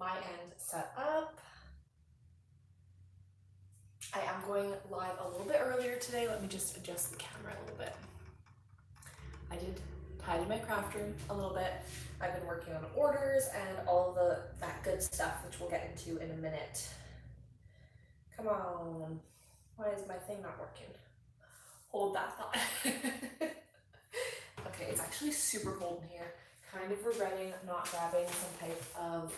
my end set up. I am going live a little bit earlier today. Let me just adjust the camera a little bit. I did tidy my craft room a little bit. I've been working on orders and all of that good stuff, which we'll get into in a minute. Come on. Why is my thing not working? Hold that thought. Okay, it's actually super cold in here. Kind of regretting not grabbing some type of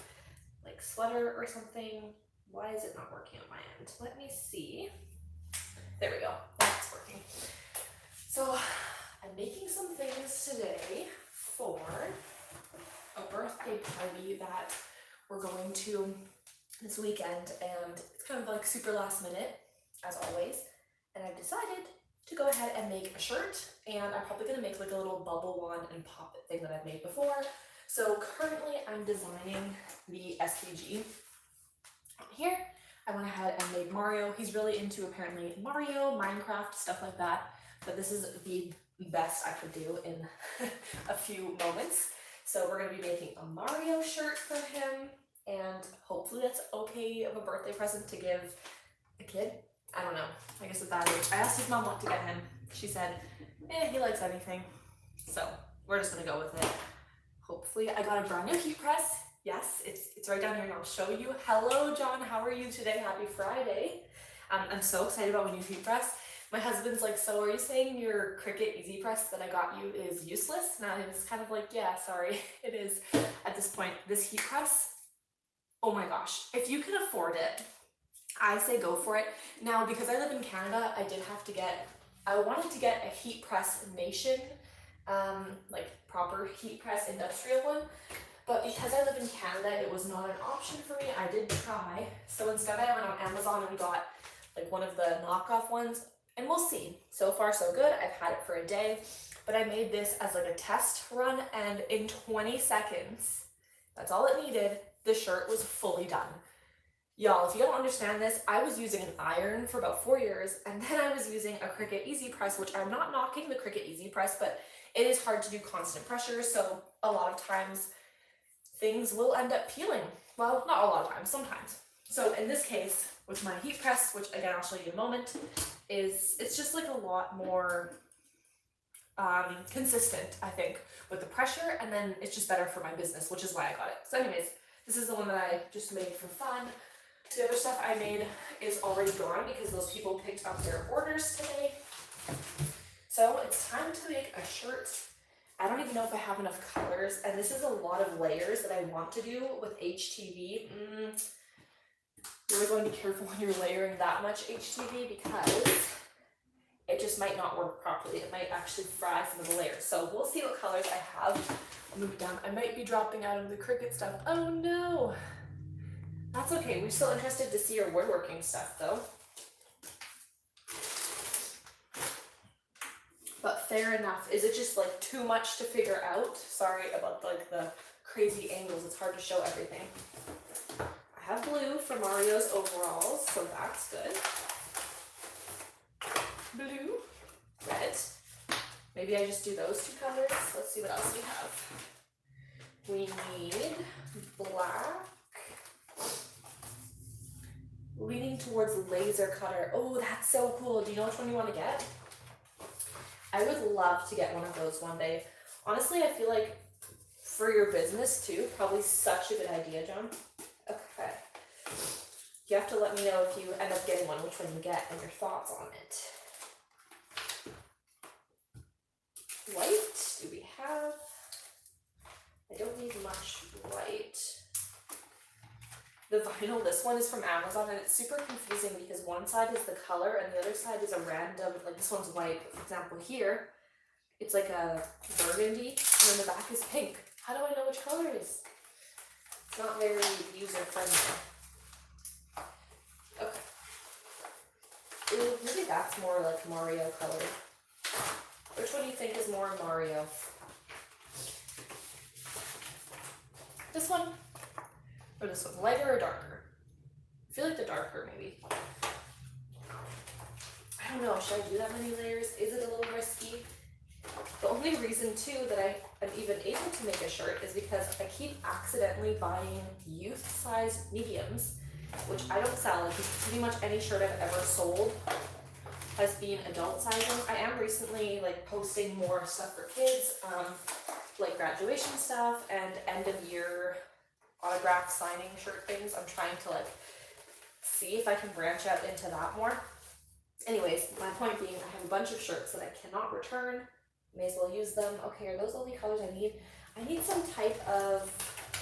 like sweater or something. Why is it not working on my end? Let me see. There we go. That's working. So I'm making some things today for a birthday party that we're going to this weekend, and it's kind of like super last minute, as always. And I've decided to go ahead and make a shirt, and I'm probably gonna make like a little bubble one and pop it thing that I've made before. So currently I'm designing the SVG. Here, I went ahead and made Mario. He's really into apparently Mario, Minecraft, stuff like that. But this is the best I could do in a few moments. So we're gonna be making a Mario shirt for him, and hopefully that's okay of a birthday present to give a kid. I don't know, I guess at that age. I asked his mom what to get him. She said, he likes anything. So we're just gonna go with it. Hopefully, I got a brand new heat press. Yes, it's right down here and I'll show you. Hello, John, how are you today? Happy Friday. I'm so excited about my new heat press. My husband's like, so are you saying your Cricut Easy Press that I got you is useless? And I was kind of like, yeah, sorry, it is at this point. This heat press, oh my gosh, if you can afford it, I say go for it. Now, because I live in Canada, I wanted to get a heat press Nation, like proper heat press industrial one. But because I live in Canada, it was not an option for me. I did try. So instead I went on Amazon and got like one of the knockoff ones, and we'll see. So far so good. I've had it for a day, but I made this as like a test run, and in 20 seconds, that's all it needed, the shirt was fully done. Y'all, if you don't understand this, I was using an iron for about 4 years, and then I was using a Cricut Easy Press, which I'm not knocking the Cricut Easy Press, but it is hard to do constant pressure, so a lot of times things will end up peeling. Well, not a lot of times, sometimes. So in this case, with my heat press, which again I'll show you in a moment, it's just like a lot more consistent, I think, with the pressure, and then it's just better for my business, which is why I got it. So anyways, this is the one that I just made for fun. The other stuff I made is already gone because those people picked up their orders today. So it's time to make a shirt. I don't even know if I have enough colors, and this is a lot of layers that I want to do with HTV. You're really going to be careful when you're layering that much HTV because it just might not work properly. It might actually fry some of the layers. So we'll see what colors I have. I'll move it down. I might be dropping out of the Cricut stuff. Oh no! That's okay. We're still interested to see your woodworking stuff though. But fair enough. Is it just like too much to figure out? Sorry about like the crazy angles. It's hard to show everything. I have blue for Mario's overalls, so that's good. Blue, red. Maybe I just do those two colors. Let's see what else we have. We need black. Leaning towards laser cutter. Oh, that's so cool. Do you know which one you want to get? I would love to get one of those one day. Honestly, I feel like for your business too, probably such a good idea, John. Okay. You have to let me know if you end up getting one, which one you get, and your thoughts on it. White, do we have? I don't need much white. The vinyl, this one is from Amazon, and it's super confusing because one side is the color and the other side is a random, like this one's white. For example, here, it's like a burgundy, and then the back is pink. How do I know which color it is? It's not very user-friendly. Okay. Ooh, maybe that's more like Mario color. Which one do you think is more Mario? This one? Or this one, lighter or darker? I feel like the darker, maybe. I don't know, should I do that many layers? Is it a little risky? The only reason too that I I'm even able to make a shirt is because I keep accidentally buying youth size mediums, which I don't sell. Like pretty much any shirt I've ever sold has been adult sizing. I am recently like posting more stuff for kids, like graduation stuff and end of year autograph signing shirt things. I'm trying to like see if I can branch out into that more. Anyways, my point being, I have a bunch of shirts that I cannot return. May as well use them. Okay, are those all the colors I need? I need some type of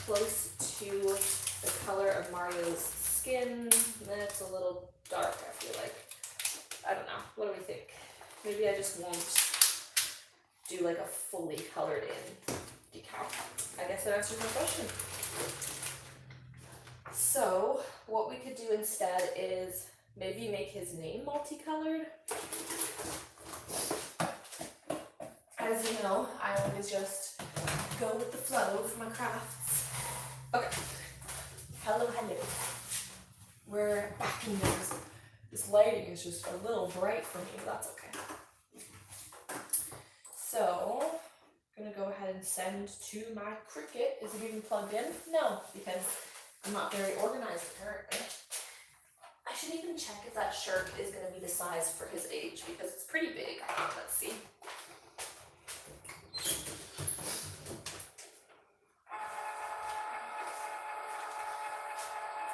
close to the color of Mario's skin. That's a little dark, I feel like. I don't know. What do we think? Maybe I just won't do like a fully colored in decal. I guess that answers my question. So what we could do instead is maybe make his name multicolored. As you know, I always just go with the flow of my crafts. Okay. Hello. We're back in this. This lighting is just a little bright for me, but that's okay. So, I'm gonna go ahead and send to my Cricut. Is it even plugged in? No, because I'm not very organized apparently. I should even check if that shirt is gonna be the size for his age because it's pretty big. Let's see.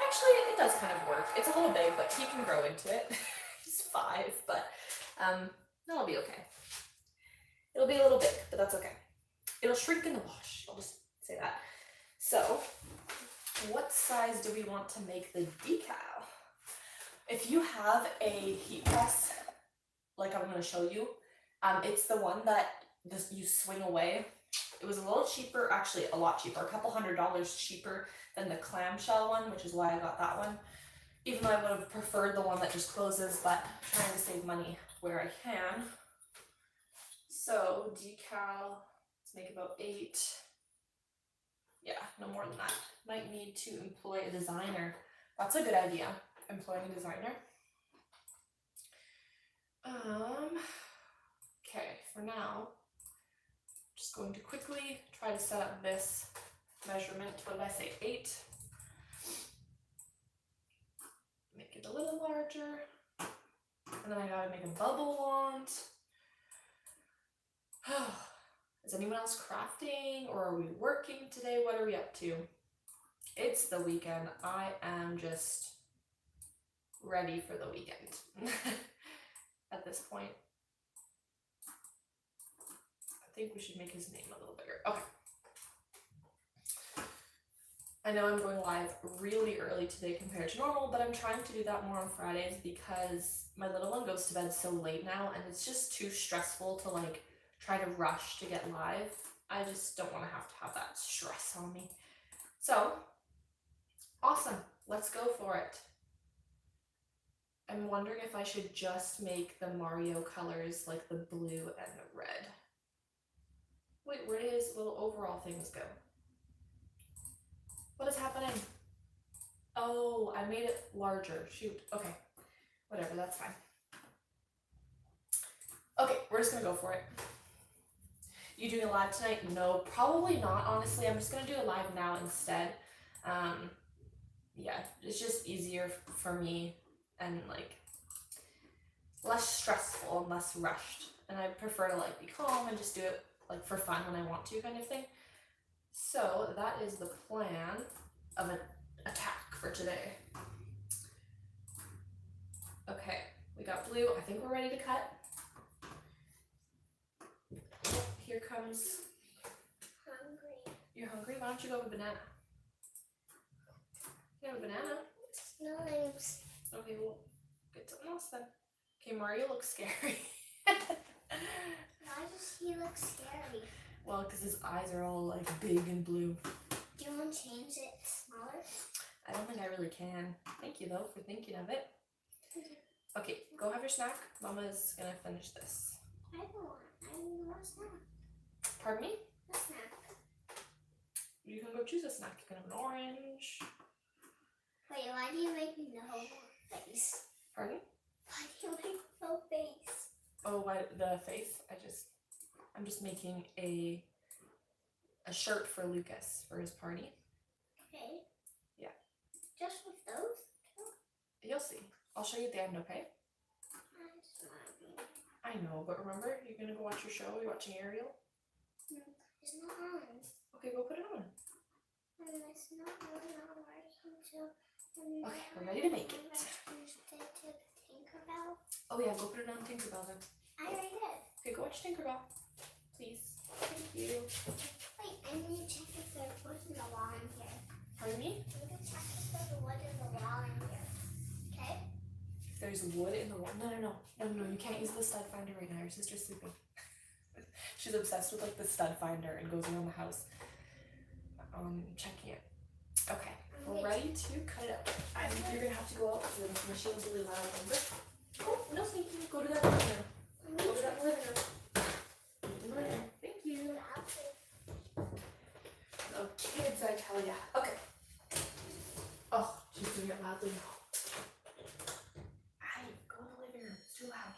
Actually, it does kind of work. It's a little big, but he can grow into it. He's 5, but that'll be okay. It'll be a little big, but that's okay. It'll shrink in the wash. I'll just say that. So, what size do we want to make the decal? If you have a heat press, like I'm going to show you, it's the one that you swing away. It was a little cheaper, actually a lot cheaper, a couple $100 cheaper than the clamshell one, which is why I got that one. Even though I would have preferred the one that just closes, but I'm trying to save money where I can. So decal, let's make about 8. Yeah, no more than that. Might need to employ a designer. That's a good idea, employing a designer. Okay, for now, just going to quickly try to set up this measurement. What did I say? 8. Make it a little larger. And then I gotta make a bubble wand. Is anyone else crafting or are we working today? What are we up to? It's the weekend. I am just ready for the weekend at this point. I think we should make his name a little bigger. Okay. I know I'm going live really early today compared to normal, but I'm trying to do that more on Fridays because my little one goes to bed so late now and it's just too stressful to like try to rush to get live. I just don't want to have that stress on me. So, awesome. Let's go for it. I'm wondering if I should just make the Mario colors like the blue and the red. Wait, where did his little overall things go? What is happening? Oh, I made it larger. Shoot. Okay. Whatever, that's fine. Okay, we're just gonna go for it. You doing a live tonight? No, probably not, honestly. I'm just gonna do a live now instead. Yeah, it's just easier for me and like less stressful and less rushed. And I prefer to like be calm and just do it like for fun when I want to kind of thing. So that is the plan of an attack for today. Okay, we got blue. I think we're ready to cut. Here comes... Hungry. You're hungry? Why don't you go have a banana? You have a banana? Slimes. Okay, well, get something else then. Okay, Mario looks scary. Why does he look scary? Well, because his eyes are all like big and blue. Do you want to change it smaller? I don't think I really can. Thank you though for thinking of it. Okay, go have your snack. Mama's gonna finish this. I don't want a snack. Pardon me? A snack. You can go choose a snack. You can have an orange. Wait, why do you make no face? Pardon? Why do you make no face? Oh, why the face? I'm just making a a shirt for Lucas for his party. Okay. Yeah. Just with those? You'll see. I'll show you at the end, okay? I know, but remember, you're gonna go watch your show. You're watching Ariel. No, it's not on. Okay, go put it on. It's not on already until. Okay, we're ready to make it. Tinkerbell. Oh yeah, go put it on Tinkerbell then. I already did. Okay, go watch Tinkerbell, please. Thank you. Wait, I need to check if there's wood in the wall in here. Pardon me? I'm gonna check if there's wood in the wall in here. Okay? If there's wood in the wall. No, you can't use the stud finder right now. Your sister's sleeping. She's obsessed with like the stud finder and goes around the house checking it. Okay, we're ready to cut it up. You're gonna have to go out because the machine's really loud. Remember? Oh, no sneaking. Go to that living room. Go to that living room. Thank you. Oh, kids, I tell ya. Okay. Oh, she's doing it loudly now. Addie, go in the living room. It's too loud.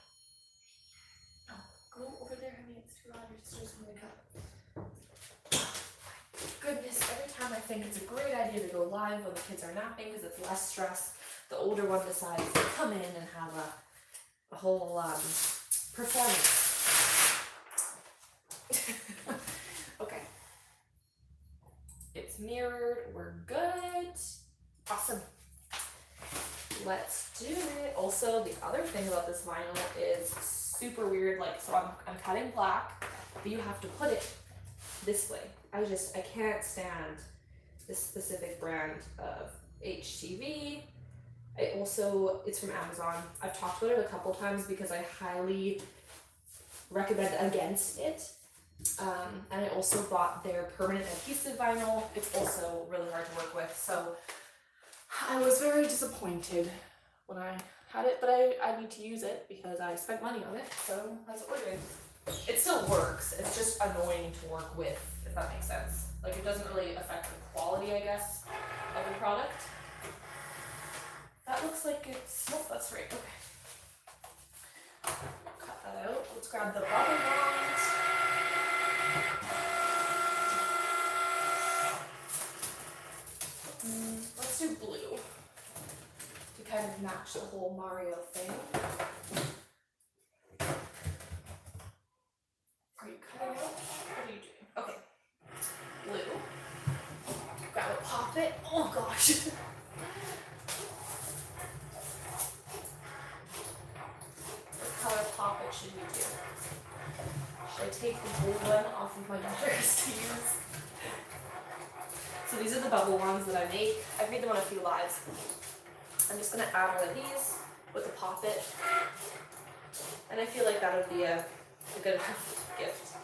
No, go over there, honey. It's too loud. Your sister's gonna cut. Goodness, every time I think it's a great idea to go live when the kids are napping because it's less stress, the older one decides to come in and have a whole performance. Okay. It's mirrored. We're good. Awesome. Let's do it. Also, the other thing about this vinyl is super weird. Like, so I'm cutting black, but you have to put it this way. I can't stand this specific brand of HTV. It's from Amazon. I've talked about it a couple times because I highly recommend against it. And I also bought their permanent adhesive vinyl. It's also really hard to work with. So I was very disappointed when I had it, but I need to use it because I spent money on it. So that's what we're doing. It still works. It's just annoying to work with, if that makes sense. Like, it doesn't really affect the quality, I guess, of the product. That looks like it's, nope, that's right, okay. Cut that out. Let's grab the bubble wand. Let's do blue to kind of match the whole Mario thing. Are you cutting out? What are you doing? Okay. Blue. Grab it, pop it. Oh gosh. What color pop it should we do? Should I take the blue one off of my daughter's to use? So these are the bubble ones that I make. I've made them on a few lives. I'm just gonna add one of these with the pop it. And I feel like that would be a good enough gift.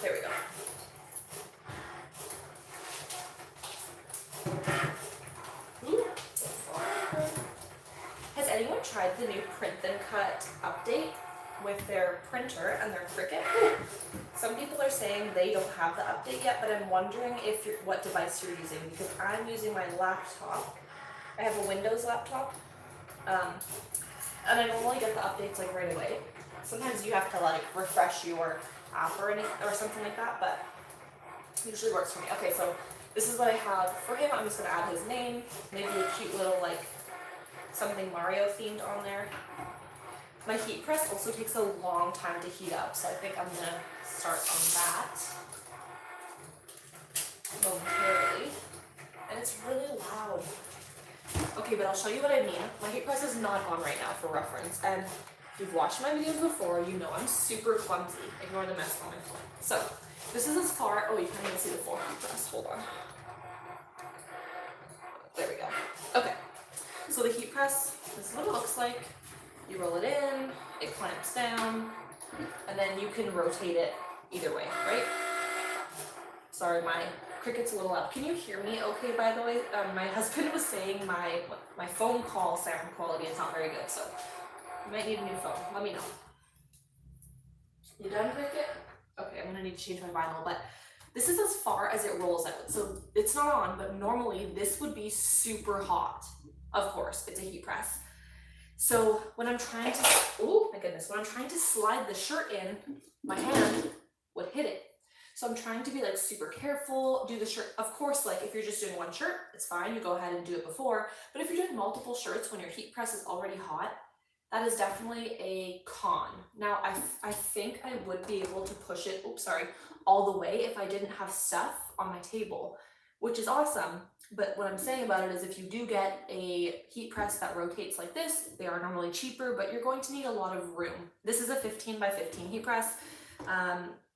There we go. Ooh. Has anyone tried the new Print Then Cut update with their printer and their Cricut? Some people are saying they don't have the update yet, but I'm wondering if what device you're using, because I'm using my laptop. I have a Windows laptop, and I normally get the updates like right away. Sometimes you have to like refresh your app or something like that, but it usually works for me. Okay, so this is what I have for him. I'm just gonna add his name, maybe a cute little like something Mario themed on there. My heat press also takes a long time to heat up, so I think I'm gonna start on that momentarily. And it's really loud. Okay, but I'll show you what I mean. My heat press is not on right now for reference, and if you've watched my videos before, you know I'm super clumsy. Ignore the mess on my phone. So this is as far, oh, you can't even see the full heat press, hold on. There we go. Okay, so the heat press, this is what it looks like. You roll it in, it clamps down, and then you can rotate it either way, right? Sorry, my Cricut's a little loud. Can you hear me okay, by the way? My husband was saying my phone call sound quality is not very good, so you might need a new phone. Let me know. You done, Cricut? Okay, I'm gonna need to change my vinyl, but this is as far as it rolls out. So it's not on, but normally this would be super hot. Of course, it's a heat press. So when I'm trying to, oh my goodness, when I'm trying to slide the shirt in, my hand would hit it. So I'm trying to be like super careful, do the shirt. Of course, like if you're just doing one shirt, it's fine, you go ahead and do it before. But if you're doing multiple shirts when your heat press is already hot, that is definitely a con. Now, I think I would be able to push it, all the way if I didn't have stuff on my table, which is awesome. But what I'm saying about it is if you do get a heat press that rotates like this, they are normally cheaper, but you're going to need a lot of room. This is a 15 by 15 heat press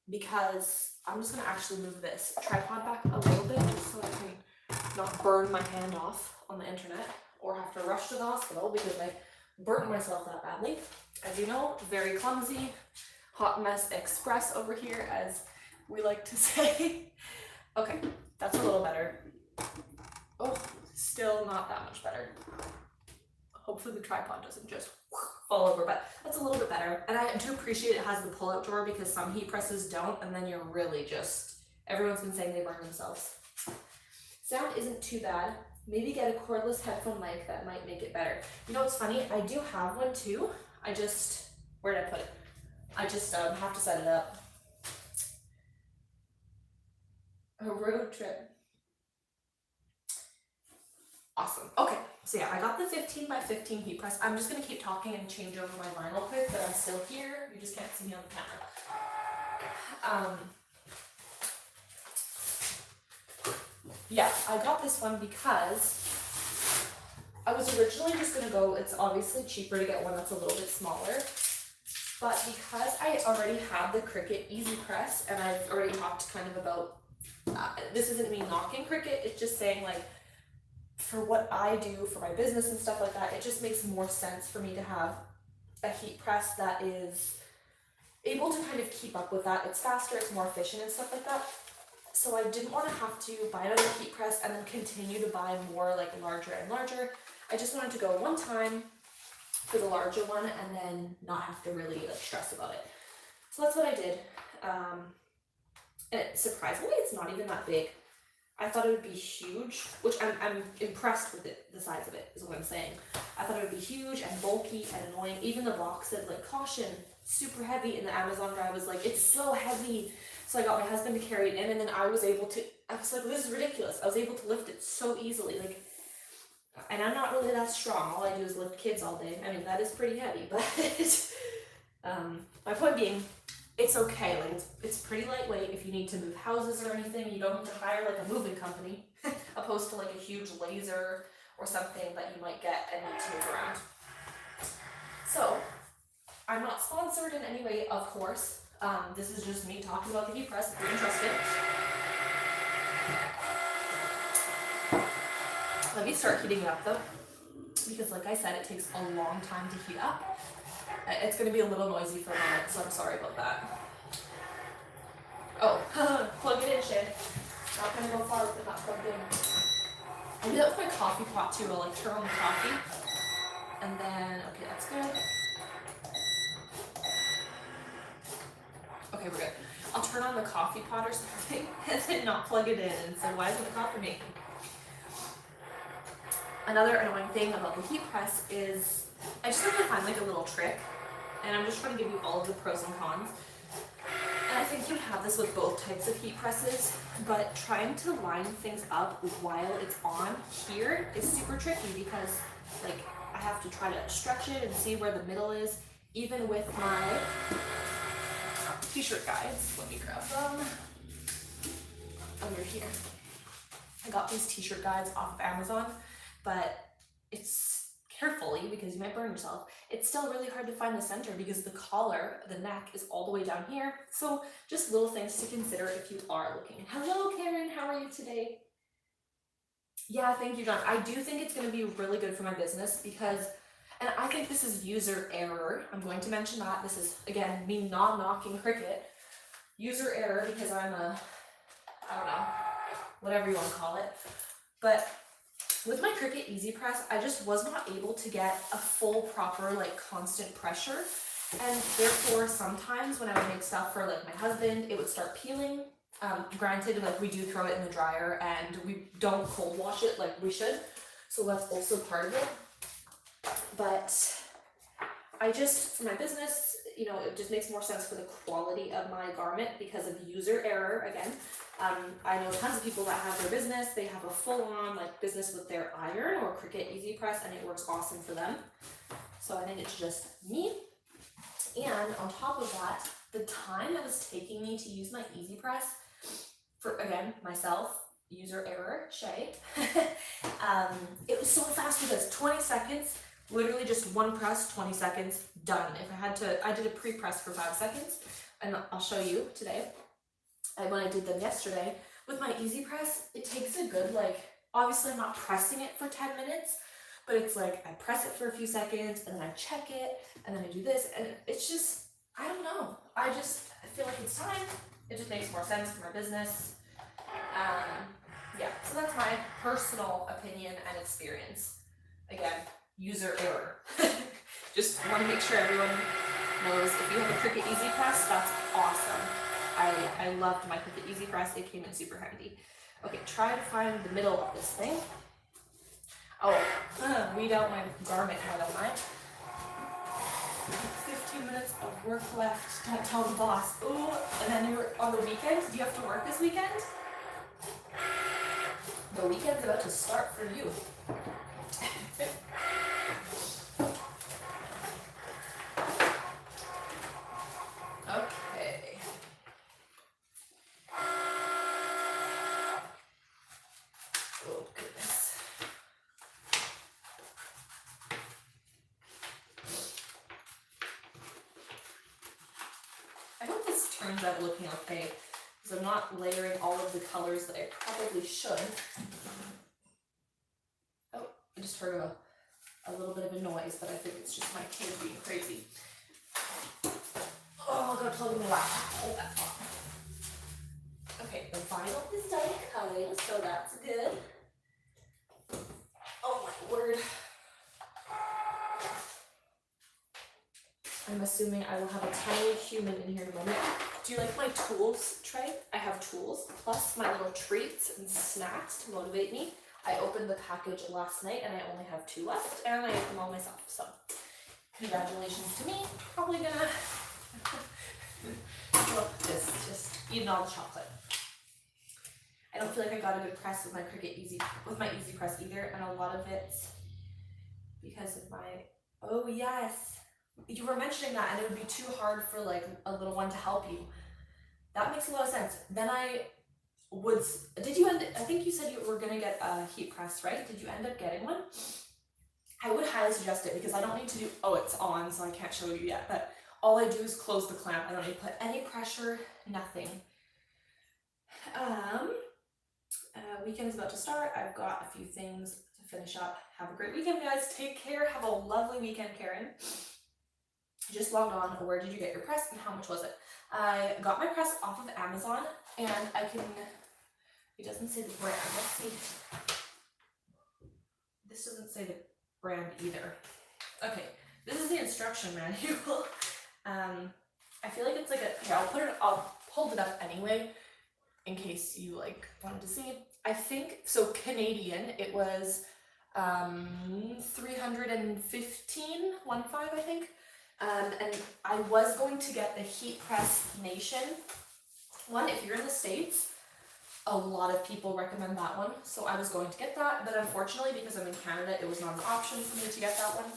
because I'm just gonna actually move this tripod back a little bit just so I can not burn my hand off on the internet or have to rush to the hospital because I burnt myself that badly. As you know, very clumsy, hot mess express over here, as we like to say. Okay, that's a little better. Oh, still not that much better. Hopefully the tripod doesn't just fall over, but that's a little bit better. And I do appreciate it has the pull-out drawer because some heat presses don't, and then you're really just, everyone's been saying they burn themselves. Sound isn't too bad. Maybe get a cordless headphone mic, that might make it better. You know what's funny? I do have one too. Where did I put it? I just have to set it up. A road trip. Awesome. Okay, so yeah, I got the 15 by 15 heat press. I'm just gonna keep talking and change over my vinyl quick, but I'm still here. You just can't see me on the camera. Yeah, I got this one because I was originally just gonna go, it's obviously cheaper to get one that's a little bit smaller, but because I already have the Cricut Easy Press, and I've already talked kind of about, this isn't me knocking Cricut, it's just saying like, for what I do for my business and stuff like that, it just makes more sense for me to have a heat press that is able to kind of keep up with that. It's faster, it's more efficient and stuff like that. So I didn't want to have to buy another heat press and then continue to buy more like larger and larger. I just wanted to go one time for the larger one and then not have to really like stress about it. So that's what I did. And surprisingly, it's not even that big. I thought it would be huge, which I'm impressed with it, the size of it, is what I'm saying. I thought it would be huge and bulky and annoying. Even the box said like, caution, super heavy, and the Amazon guy was like, it's so heavy. So I got my husband to carry it in, and then I was like, this is ridiculous. I was able to lift it so easily, like, and I'm not really that strong. All I do is lift kids all day. I mean, that is pretty heavy, but my point being, it's okay. Like it's pretty lightweight. If you need to move houses or anything, you don't need to hire like a moving company, opposed to like a huge laser or something that you might get and need to move around. So I'm not sponsored in any way, of course. This is just me talking about the heat press if you're interested. Let me start heating it up though, because like I said, it takes a long time to heat up. It's going to be a little noisy for a moment, so I'm sorry about that. Oh, plug it in, Shea. Not going to go far with it not plugged in. I do that with my coffee pot too. I'll like turn on the coffee, and then, okay, that's good. Okay, we're good. I'll turn on the coffee pot or something and then not plug it in and say, why isn't the coffee making? Another annoying thing about the heat press is I just have to find like a little trick, and I'm just trying to give you all of the pros and cons. And I think you have this with both types of heat presses, but trying to line things up while it's on here is super tricky because like I have to try to stretch it and see where the middle is, even with my t-shirt guides. Let me grab them under here. I got these t-shirt guides off of Amazon, but it's carefully because you might burn yourself. It's still really hard to find the center because the collar, the neck is all the way down here. So just little things to consider if you are looking. Hello, Karen, how are you today? Yeah, thank you, John. I do think it's going to be really good for my business because, and I think this is user error. I'm going to mention that. This is, again, me not knocking Cricut. User error because I'm a, I don't know, whatever you want to call it. But with my Cricut Easy Press, I just was not able to get a full, proper, like, constant pressure. And therefore, sometimes when I would make stuff for, like, my husband, it would start peeling. Granted, like, we do throw it in the dryer and we don't cold wash it like we should. So that's also part of it. But I just, for my business, you know, it just makes more sense for the quality of my garment because of user error again. I know tons of people that have their business, they have a full-on like business with their iron or Cricut Easy Press, and it works awesome for them. So I think it's just me. And on top of that, the time it was taking me to use my Easy Press, for again, myself, user error, Shea, it was so fast because 20 seconds, literally just one press, 20 seconds, done. If I had to, I did a pre-press for 5 seconds, and I'll show you today. And when I did them yesterday, with my Easy Press, it takes a good, like, obviously I'm not pressing it for 10 minutes, but it's like, I press it for a few seconds, and then I check it, and then I do this, and it's just, I don't know. I feel like it's time. It just makes more sense for my business. Yeah, so that's my personal opinion and experience. Again, user error. Just want to make sure everyone knows if you have a Cricut Easy Press, that's awesome. I loved my Cricut Easy Press. It came in super handy. Okay, try to find the middle of this thing. Oh, weed out my garment, why don't I? 15 minutes of work left. Don't tell the boss. Ooh, and then you're on the weekend. Do you have to work this weekend? The weekend's about to start for you. Okay. Oh, goodness. I hope this turns out looking okay, because I'm not layering all of the colors that I probably should. Oh, I just heard a little bit of a noise, but I think it's just my kid being crazy. Oh, I'm gonna plug in the laptop. Hold that thought. Okay, the vinyl is done cutting, so that's good. Oh my word. I'm assuming I will have a tiny human in here in a moment. Do you like my tools tray? I have tools, plus my little treats and snacks to motivate me. I opened the package last night and I only have 2 left, and I ate them all myself, so congratulations to me. Probably gonna look this, just eating all the chocolate. I don't feel like I got a good press with my Cricut Easy Press either, and a lot of it's because of my, oh yes, you were mentioning that, and it would be too hard for like a little one to help you. That makes a lot of sense. Then I think you said you were gonna get a heat press, right? Did you end up getting one? I would highly suggest it because I don't need to do, oh, it's on, so I can't show you yet, but all I do is close the clamp. I don't need to put any pressure, nothing. Weekend is about to start. I've got a few things to finish up. Have a great weekend, guys. Take care. Have a lovely weekend, Karen. Just logged on. Where did you get your press and how much was it? I got my press off of Amazon, and it doesn't say the brand. Let's see. This doesn't say the brand either. Okay, this is the instruction manual. I feel like it's like I'll hold it up anyway in case you like wanted to see. I think, so Canadian, it was 315, I think. And I was going to get the Heat Press Nation one. If you're in the States, a lot of people recommend that one. So I was going to get that, but unfortunately, because I'm in Canada, it was not an option for me to get that one.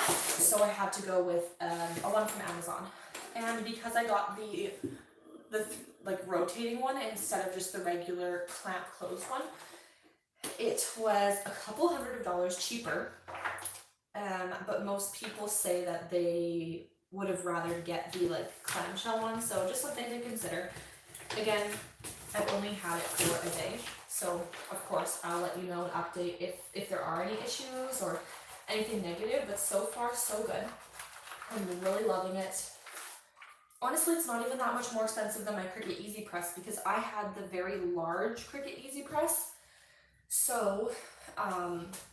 So I had to go with a one from Amazon. And because I got the like rotating one instead of just the regular clamp closed one, it was a couple $100 cheaper. But most people say that they would have rather get the like clamshell one, so just something to consider. Again, I've only had it for a day, so of course I'll let you know and update if there are any issues or anything negative, but so far so good. I'm really loving it. Honestly, it's not even that much more expensive than my Cricut Easy Press because I had the very large Cricut Easy Press, so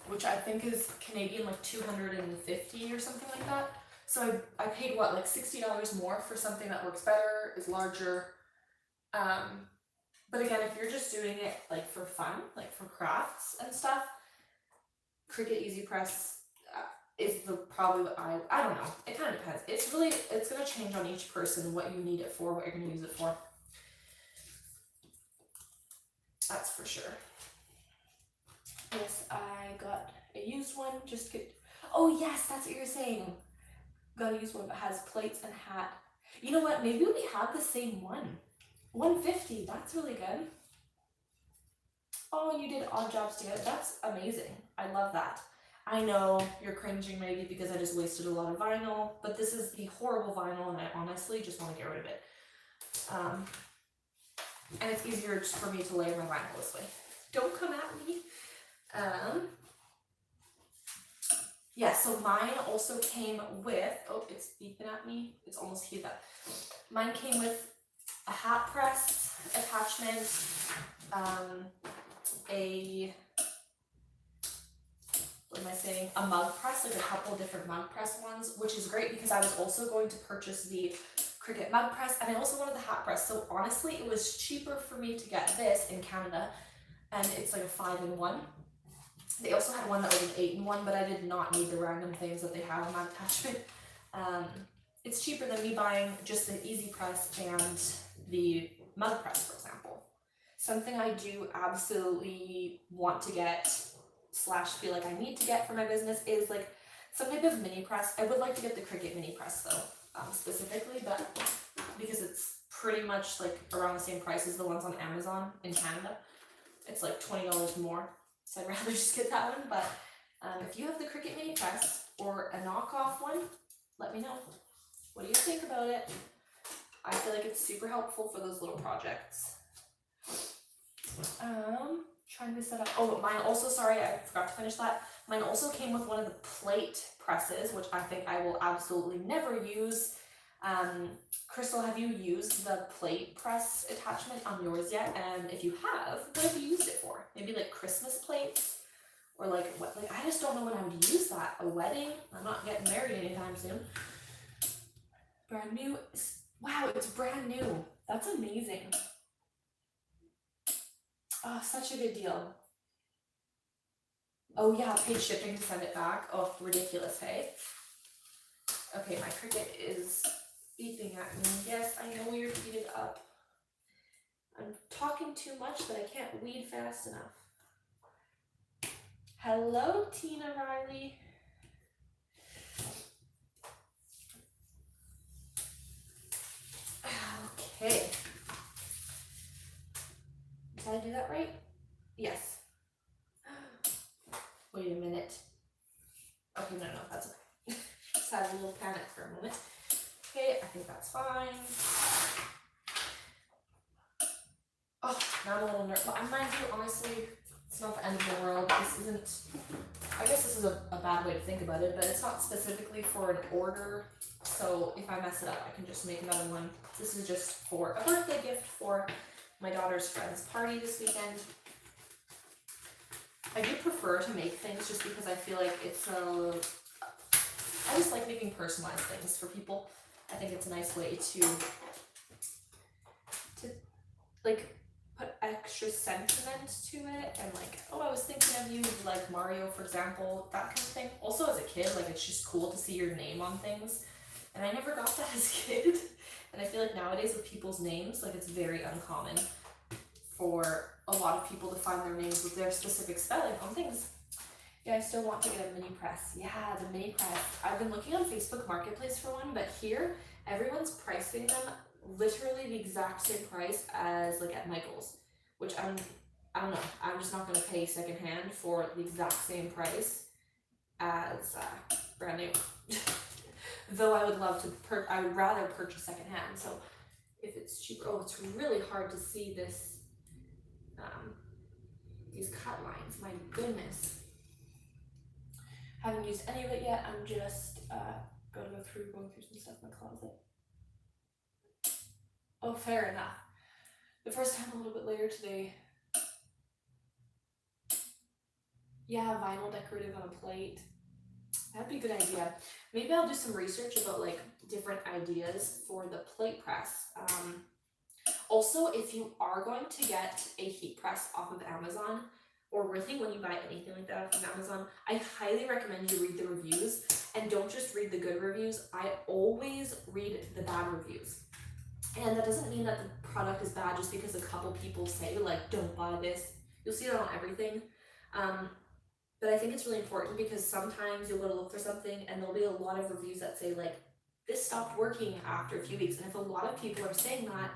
which I think is Canadian, like $250 or something like that. So I paid what, like $60 more for something that works better, is larger. But again, if you're just doing it like for fun, like for crafts and stuff, Cricut Easy Press, is the probably what I don't know. It kind of depends. It's gonna change on each person what you need it for, what you're gonna use it for. That's for sure. Yes, I got a used one. Just get. Oh yes, that's what you're saying. Got a used one that has plates and hat. You know what? Maybe we have the same one. 150. That's really good. Oh, and you did odd jobs together. That's amazing. I love that. I know you're cringing maybe because I just wasted a lot of vinyl, but this is the horrible vinyl and I honestly just want to get rid of it. And it's easier just for me to layer my vinyl this way. Don't come at me. Yeah, so mine also came with, oh, it's beeping at me. It's almost heated up. Mine came with a hat press attachment, what am I saying? A mug press, like a couple different mug press ones, which is great because I was also going to purchase the Cricut mug press and I also wanted the hat press. So honestly, it was cheaper for me to get this in Canada, and it's like a 5-in-1. They also had one that was an 8-in-1, but I did not need the random things that they have on that attachment. It's cheaper than me buying just the easy press and the mug press, for example. Something I do absolutely want to get / feel like I need to get for my business is like some type of mini press. I would like to get the Cricut mini press though, specifically, but because it's pretty much like around the same price as the ones on Amazon in Canada. It's like $20 more, so I'd rather just get that one. But if you have the Cricut mini press or a knockoff one, let me know. What do you think about it? I feel like it's super helpful for those little projects. Trying to set up, oh, mine also, sorry, I forgot to finish that. Mine also came with one of the plate presses, which I think I will absolutely never use. Crystal, have you used the plate press attachment on yours yet? And if you have, what have you used it for? Maybe like Christmas plates? Or like what, like I just don't know when I would use that. A wedding? I'm not getting married anytime soon. Brand new. Wow, it's brand new. That's amazing. Oh, such a good deal. Oh yeah, paid shipping to send it back. Oh, ridiculous, hey? Okay, my Cricut is beeping at me. Yes, I know you're heated up. I'm talking too much that I can't weed fast enough. Hello, Tina Riley. Okay. Did I do that right? Yes. Wait a minute. Okay, no, that's okay. Just had a little panic for a moment. Okay, I think that's fine. Oh, now I'm a little nervous. Mind you, honestly, it's not the end of the world. This isn't, I guess this is a bad way to think about it, but it's not specifically for an order. So if I mess it up, I can just make another one. This is just for a birthday gift for my daughter's friend's party this weekend. I do prefer to make things just because I feel like it's I just like making personalized things for people. I think it's a nice way to like put extra sentiment to it and like, oh, I was thinking of you, like Mario, for example, that kind of thing. Also as a kid, like it's just cool to see your name on things. And I never got that as a kid. And I feel like nowadays with people's names, like it's very uncommon for a lot of people to find their names with their specific spelling on things. Yeah, I still want to get a mini press. Yeah, the mini press. I've been looking on Facebook Marketplace for one, but here everyone's pricing them literally the exact same price as like at Michael's, which I don't know. I'm just not gonna pay secondhand for the exact same price as brand new. Though I would love to, I would rather purchase secondhand. So if it's cheaper, oh, it's really hard to see this. These cut lines, my goodness. Haven't used any of it yet. I'm just going through some stuff in the closet. Oh, fair enough. The first time a little bit later today. Yeah, vinyl decorative on a plate. That'd be a good idea. Maybe I'll do some research about like different ideas for the plate press. Also, if you are going to get a heat press off of Amazon, or really when you buy anything like that from Amazon, I highly recommend you read the reviews, and don't just read the good reviews. I always read the bad reviews. And that doesn't mean that the product is bad just because a couple people say like, don't buy this. You'll see that on everything. But I think it's really important because sometimes you'll go to look for something and there'll be a lot of reviews that say like, this stopped working after a few weeks. And if a lot of people are saying that,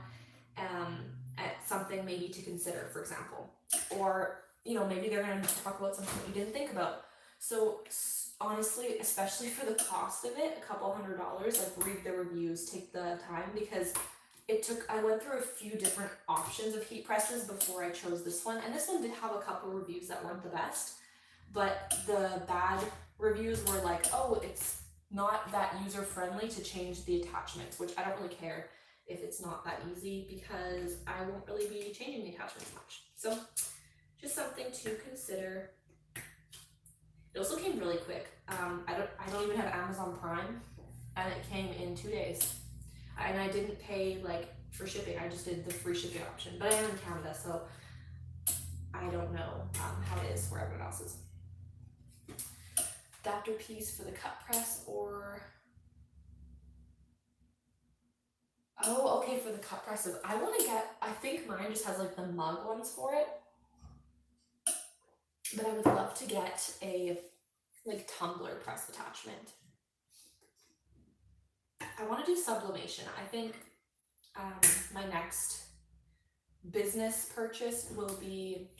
at something maybe to consider, for example, or you know, maybe they're going to talk about something that you didn't think about. So honestly, especially for the cost of it, a couple $100, like read the reviews, take the time, because I went through a few different options of heat presses before I chose this one, and this one did have a couple reviews that weren't the best, but the bad reviews were like, oh, it's not that user friendly to change the attachments, which I don't really care if it's not that easy because I won't really be changing the attachments much. So just something to consider. It also came really quick. I don't even have Amazon Prime, and it came in 2 days. And I didn't pay like for shipping. I just did the free shipping option. But I am in Canada, so I don't know how it is where everyone else is. Adapter piece for the cut press, or oh, okay, for the cut presses. I think mine just has like the mug ones for it. But I would love to get a like tumbler press attachment. I want to do sublimation. I think my next business purchase will be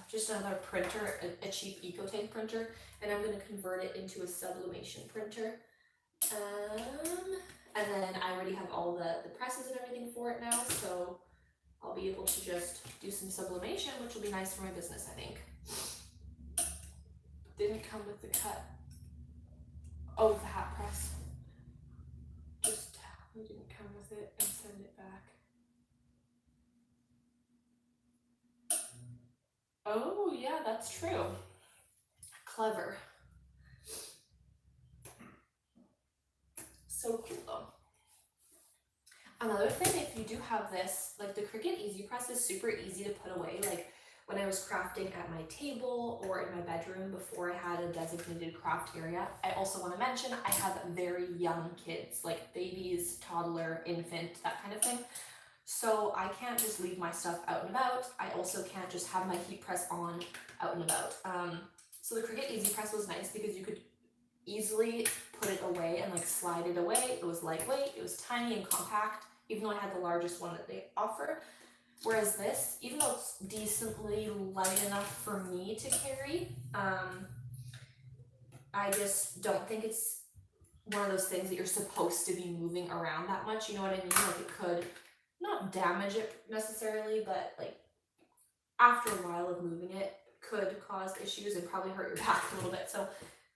just another printer, a cheap EcoTank printer, and I'm going to convert it into a sublimation printer. And then I already have all the presses and everything for it now, so I'll be able to just do some sublimation, which will be nice for my business, I think. Didn't come with the cut. Oh, the hat press. Just, we didn't come with it and send it back. Oh, yeah, that's true. Clever. So cool though. Another thing, if you do have this, like the Cricut Easy Press is super easy to put away. Like when I was crafting at my table or in my bedroom before I had a designated craft area. I also want to mention I have very young kids, like babies, toddler, infant, that kind of thing. So I can't just leave my stuff out and about. I also can't just have my heat press on out and about. So the Cricut Easy Press was nice because you could easily put it away and like slide it away. It was lightweight, it was tiny and compact, even though I had the largest one that they offer. Whereas this, even though it's decently light enough for me to carry, I just don't think it's one of those things that you're supposed to be moving around that much. You know what I mean? Like it could not damage it necessarily, but like after a while of moving it could cause issues and probably hurt your back a little bit. So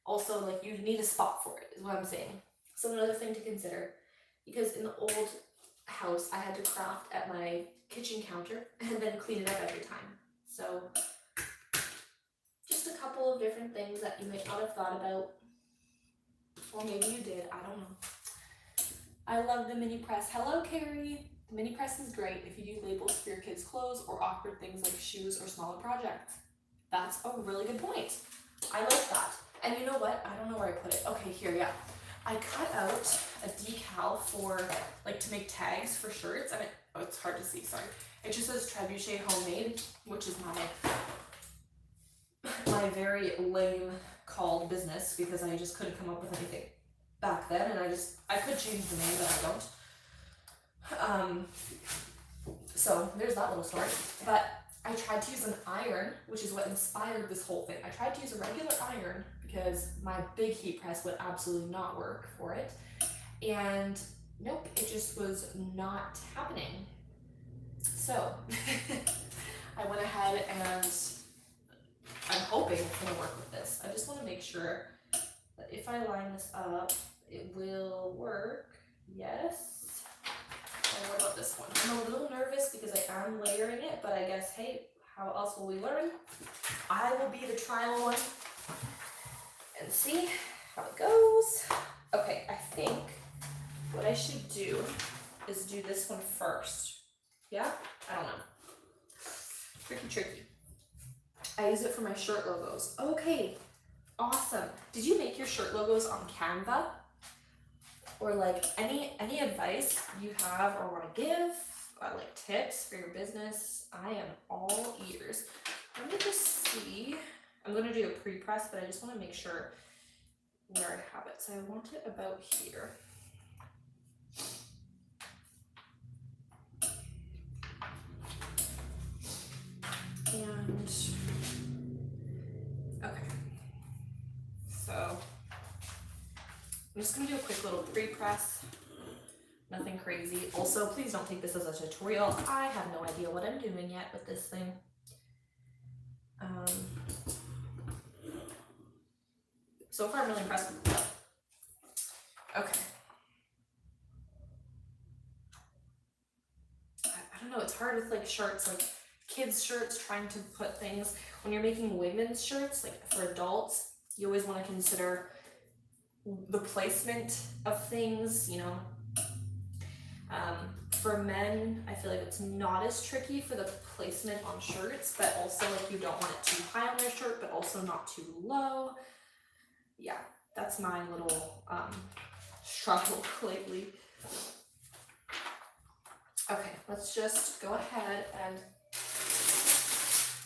also like you need a spot for it is what I'm saying. So another thing to consider, because in the old house I had to craft at my kitchen counter and then clean it up every time. So just a couple of different things that you might not have thought about, or maybe you did, I don't know. I love the mini press. Hello, Carrie. The mini press is great if you do labels for your kids' clothes or awkward things like shoes or smaller projects. That's a really good point. I like that. And you know what? I don't know where I put it. Okay, here, yeah. I cut out a decal for, like, to make tags for shirts. I mean, oh, it's hard to see, sorry. It just says Trebusheayt Homemade, which is my very lame called business because I just couldn't come up with anything back then, and I could change the name, but I don't. So there's that little story. But I tried to use an iron, which is what inspired this whole thing. I tried to use a regular iron because my big heat press would absolutely not work for it. And nope, it just was not happening. So I went ahead and I'm hoping it's gonna work with this. I just wanna make sure that if I line this up, it will work. Yes. And what about this one? I'm a little nervous because I am layering it, but I guess, hey, how else will we learn? I will be the trial one and see how it goes. Okay, I think what I should do is do this one first. Yeah? I don't know. Tricky. I use it for my shirt logos. Okay, awesome. Did you make your shirt logos on Canva? Or like any advice you have or want to give, like tips for your business? I am all ears. Let me just see. I'm going to do a pre-press, but I just want to make sure where I have it. So I want it about here. And okay, so I'm just gonna do a quick little pre-press, nothing crazy. Also, please don't take this as a tutorial. I have no idea what I'm doing yet with this thing. So far I'm really impressed with it. Okay. I don't know, it's hard with like shirts, like kids shirts, trying to put things, when you're making women's shirts, like for adults, you always want to consider the placement of things, you know. For men, I feel like it's not as tricky for the placement on shirts, but also like you don't want it too high on their shirt, but also not too low. Yeah, that's my little struggle lately. Okay, let's just go ahead and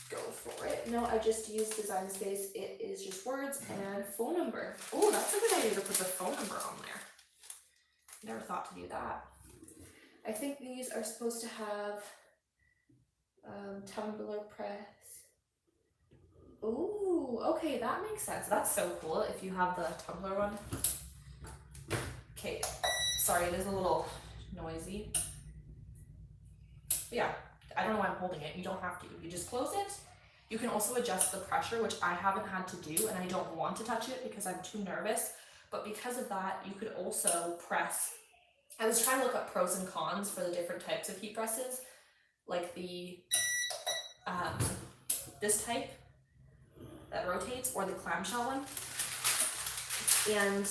go for it. No, I just used Design Space. It is just words and phone number. Oh, that's a good idea to put the phone number on there. Never thought to do that. I think these are supposed to have tumbler press. Ooh, okay, that makes sense. That's so cool if you have the tumbler one. Okay, sorry, it is a little noisy. But yeah, I don't know why I'm holding it. You don't have to. You just close it. You can also adjust the pressure, which I haven't had to do, and I don't want to touch it because I'm too nervous. But because of that, you could also press. I was trying to look up pros and cons for the different types of heat presses, like the this type that rotates, or the clamshell one. And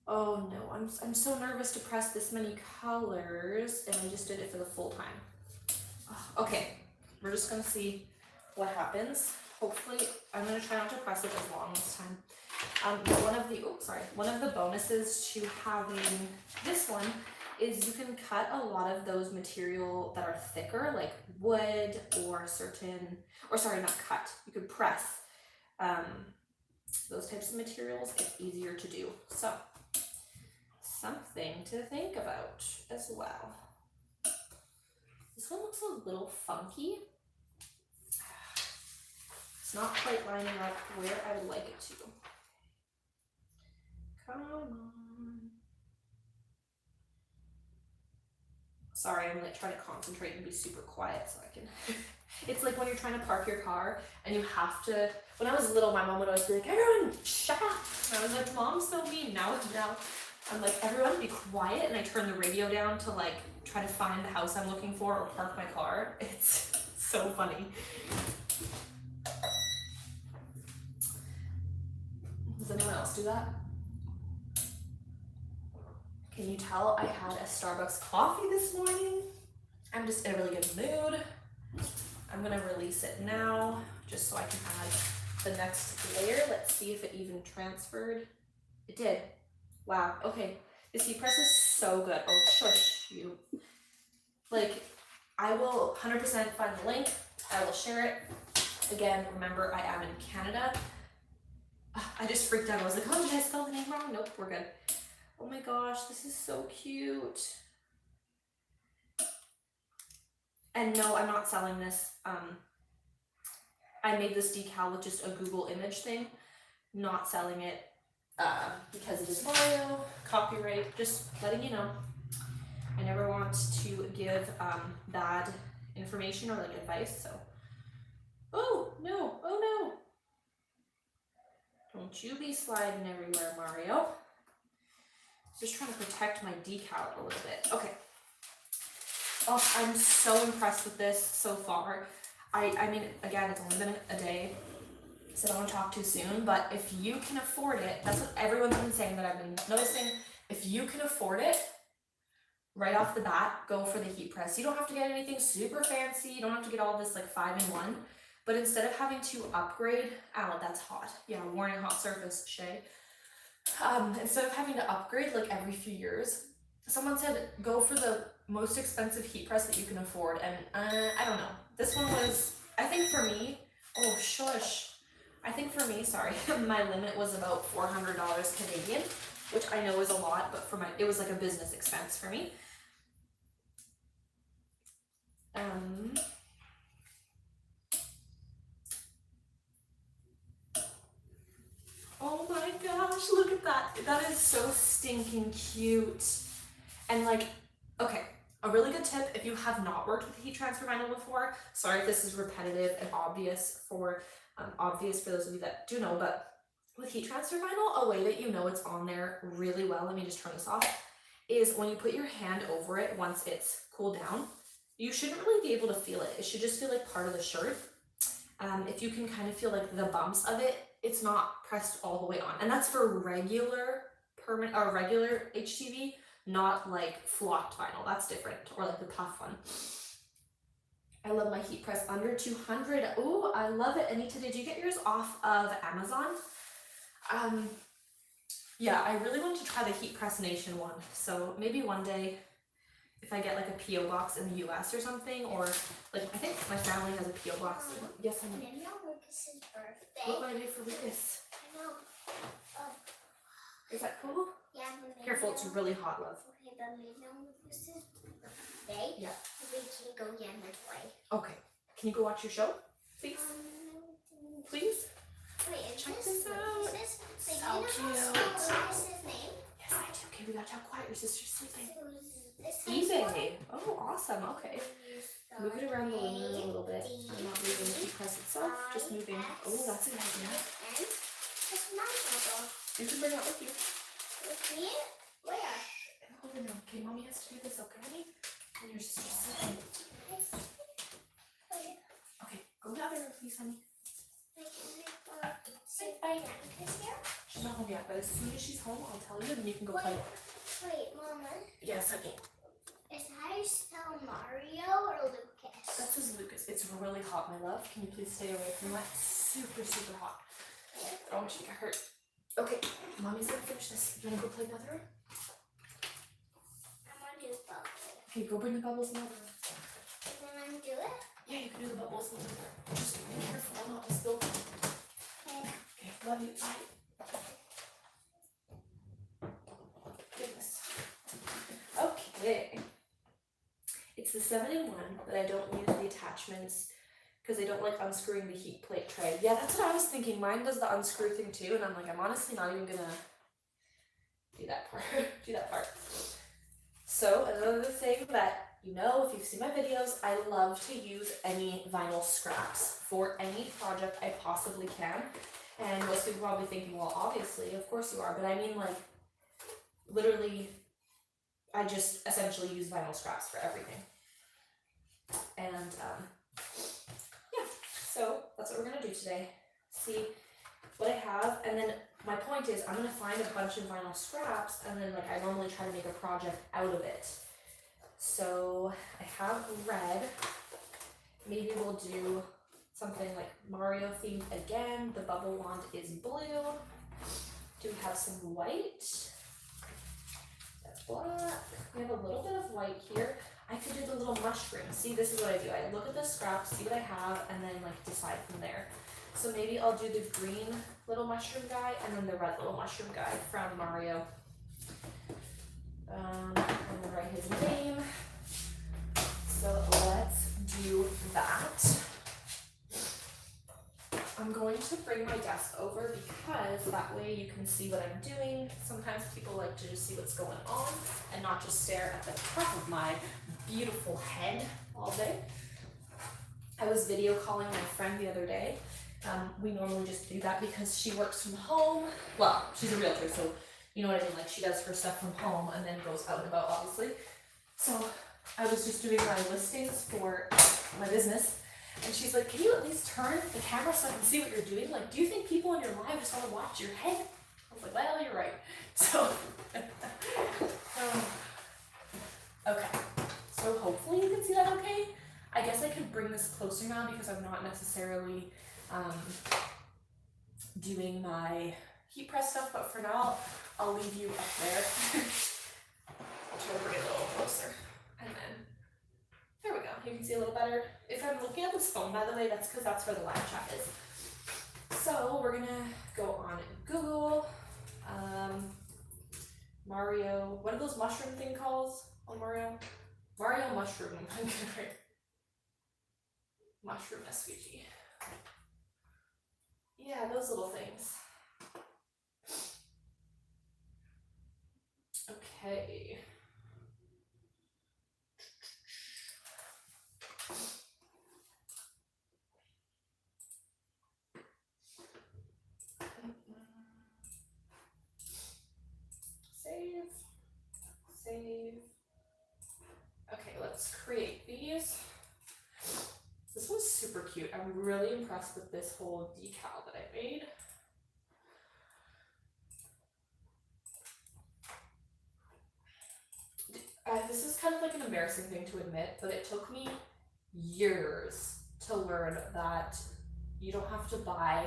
oh no, I'm so nervous to press this many colors, and I just did it for the full time. Okay, we're just gonna see what happens. Hopefully, I'm gonna try not to press it as long this time. One of the bonuses to having this one is you can cut a lot of those material that are thicker, like wood or not cut. You could press those types of materials. It's easier to do. So something to think about as well. This one looks a little funky. It's not quite lining up where I would like it to. Come on. Sorry, I'm like trying to concentrate and be super quiet so I can. It's like when you're trying to park your car and you have to. When I was little, my mom would always be like, "Everyone, shut up!" And I was like, "Mom's so mean." Now I'm like, "Everyone, be quiet!" And I turn the radio down to like try to find the house I'm looking for or park my car. It's so funny. Does anyone else do that? Can you tell I had a Starbucks coffee this morning? I'm just in a really good mood. I'm gonna release it now just so I can add the next layer. Let's see if it even transferred. It did. Wow, okay. This heat press is so good. Oh, shush you. Like, I will 100% find the link. I will share it. Again, remember, I am in Canada. I just freaked out. I was like, oh, did I spell the name wrong? Nope, we're good. Oh my gosh, this is so cute. And no, I'm not selling this. I made this decal with just a Google image thing. Not selling it because it is Mario, copyright, just letting you know. I never want to give bad information or like advice, so. Oh no, oh no. Don't you be sliding everywhere, Mario. Just trying to protect my decal a little bit. Okay. Oh, I'm so impressed with this so far. I mean, again, it's only been a day, so I don't want to talk too soon, but if you can afford it, that's what everyone's been saying that I've been noticing. If you can afford it, right off the bat, go for the heat press. You don't have to get anything super fancy. You don't have to get all this like 5-in-1, But instead of having to upgrade, ow, that's hot. Yeah, warning, hot surface, Shea. Instead of having to upgrade like every few years, someone said go for the most expensive heat press that you can afford. And I don't know. This one was, I think for me, oh shush. I think for me, sorry, my limit was about $400 Canadian, which I know is a lot, but for it was like a business expense for me. Oh my gosh, look at that. That is so stinking cute. And like, okay, a really good tip if you have not worked with heat transfer vinyl before, sorry if this is repetitive and obvious for those of you that do know, but with heat transfer vinyl, a way that you know it's on there really well, let me just turn this off, is when you put your hand over it once it's cooled down, you shouldn't really be able to feel it. It should just feel like part of the shirt. If you can kind of feel like the bumps of it, it's not pressed all the way on. And that's for regular permanent or regular HTV, not like flocked vinyl. That's different, or like the puff one. I love my heat press under 200. Oh, I love it. Anita, did you get yours off of Amazon? Yeah, I really want to try the Heat Press Nation one. So maybe one day, if I get like a PO box in the US or something, or like I think my family has a PO box. Yes, I know. I know Lucas's birthday. What do I do for Lucas? I know. Is that cool? Yeah, but maybe Careful, it's really hot, love. Okay, but maybe on Lucas's birthday. Yeah. We can go get him play. Okay. Can you go watch your show, please? Please? Wait, Check this out. So cute. Lucas's name? Yes, I do. Okay, we gotta talk quiet. Your sister's sleeping. This eBay. Oh, awesome. Okay. Move it around the living room a little bit. I'm not moving the heat press itself, just moving. Oh, that's a good idea. It's my photo. You can bring it with you. With me? Where? In the living room. Okay, mommy has to do this, okay? And your sister's sleeping. Okay, go down there, please, honey. Bye. She's not home yet, but as soon as she's home, I'll tell you, and you can go play. Wait, Mama. Yes, honey. Is how you spell Mario or Lucas? That says Lucas. It's really hot, my love. Can you please stay away from that? Super, super hot. I don't want you to get hurt. Okay, mommy's gonna finish this. You wanna go play in the other room? I want to do bubbles. Okay, go bring the bubbles in the other room. Can I do it? Yeah, you can do the bubbles in the other room. Just be careful not to spill them. Okay, love you. Bye. Goodness. Okay. It's the 7-in-1, but I don't use the attachments because I don't like unscrewing the heat plate tray. Yeah, that's what I was thinking. Mine does the unscrew thing too, and I'm like, I'm honestly not even gonna do that part. So another thing that you know, if you've seen my videos, I love to use any vinyl scraps for any project I possibly can. And most people are probably thinking, well, obviously, of course you are, but I mean like literally I just essentially use vinyl scraps for everything. And yeah, so that's what we're gonna do today. See what I have, and then my point is I'm gonna find a bunch of vinyl scraps, and then like I normally try to make a project out of it. So I have red. Maybe we'll do something like Mario themed again. The bubble wand is blue. Do we have some white? That's black. We have a little bit of white here. I could do the little mushroom. See, this is what I do. I look at the scraps, see what I have, and then like decide from there. So maybe I'll do the green little mushroom guy and then the red little mushroom guy from Mario. I'm gonna write his name. So let's do that. I'm going to bring my desk over because that way you can see what I'm doing. Sometimes people like to just see what's going on and not just stare at the top of my beautiful head all day. I was video calling my friend the other day. We normally just do that because she works from home. Well, she's a realtor, so you know what I mean, like she does her stuff from home and then goes out and about, obviously. So I was just doing my listings for my business, and she's like, can you at least turn the camera so I can see what you're doing? Like, do you think people in your live just want to watch your head? I was like, well, you're right. So, okay. So hopefully you can see that okay. I guess I could bring this closer now because I'm not necessarily doing my heat press stuff, but for now, I'll leave you up there. I'll try to bring it a little closer. And then, there we go. You can see a little better. If I'm looking at this phone, by the way, that's because that's where the live chat is. So we're gonna go on Google, Mario, what are those mushroom thing calls on Mario? Mario mushroom, I'm gonna write mushroom SVG. Yeah, those little things. Okay. Save. Save. Okay, let's create these. This one's super cute. I'm really impressed with this whole decal that I made. This is kind of like an embarrassing thing to admit, but it took me years to learn that you don't have to buy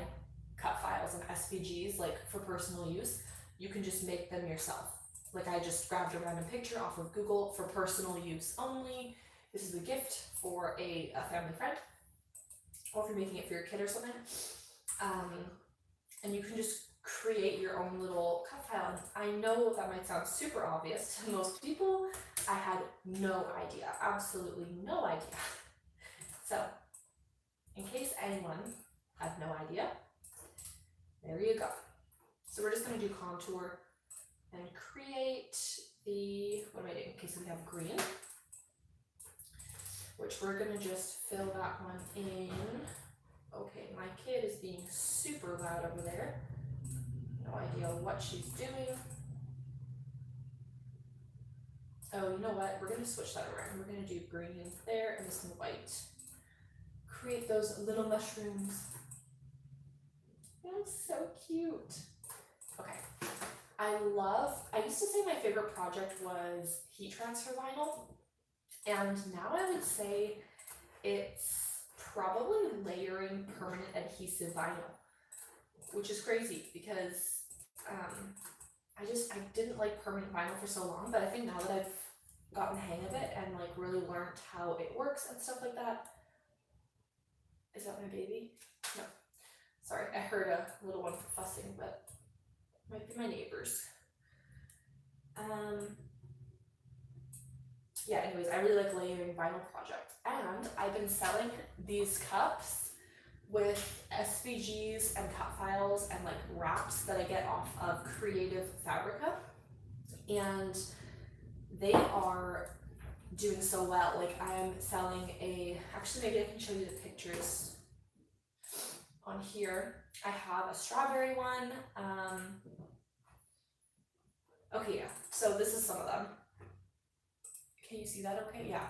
cut files and SVGs like for personal use. You can just make them yourself. Like I just grabbed a random picture off of Google for personal use only. This is a gift for a family friend, or if you're making it for your kid or something. And you can just create your own little cut file. And I know that might sound super obvious to most people. I had no idea, absolutely no idea. So, in case anyone had no idea, there you go. So we're just gonna do contour and create the, what am I doing? Okay, so we have green, which we're gonna just fill that one in. Okay, my kid is being super loud over there. No idea what she's doing. Oh, you know what? We're gonna switch that around. We're gonna do green there and this white. Create those little mushrooms. That's so cute. Okay. I used to say my favorite project was heat transfer vinyl. And now I would say it's probably layering permanent adhesive vinyl, which is crazy because I didn't like permanent vinyl for so long, but I think now that I've gotten the hang of it and like really learned how it works and stuff like that. Is that my baby? No. Sorry, I heard a little one fussing, but it might be my neighbors. Yeah, anyways, I really like layering vinyl projects. And I've been selling these cups with SVGs and cut files and like wraps that I get off of Creative Fabrica. And they are doing so well. Like I'm selling actually maybe I can show you the pictures on here. I have a strawberry one. Okay, yeah, so this is some of them. Can you see that okay? Yeah,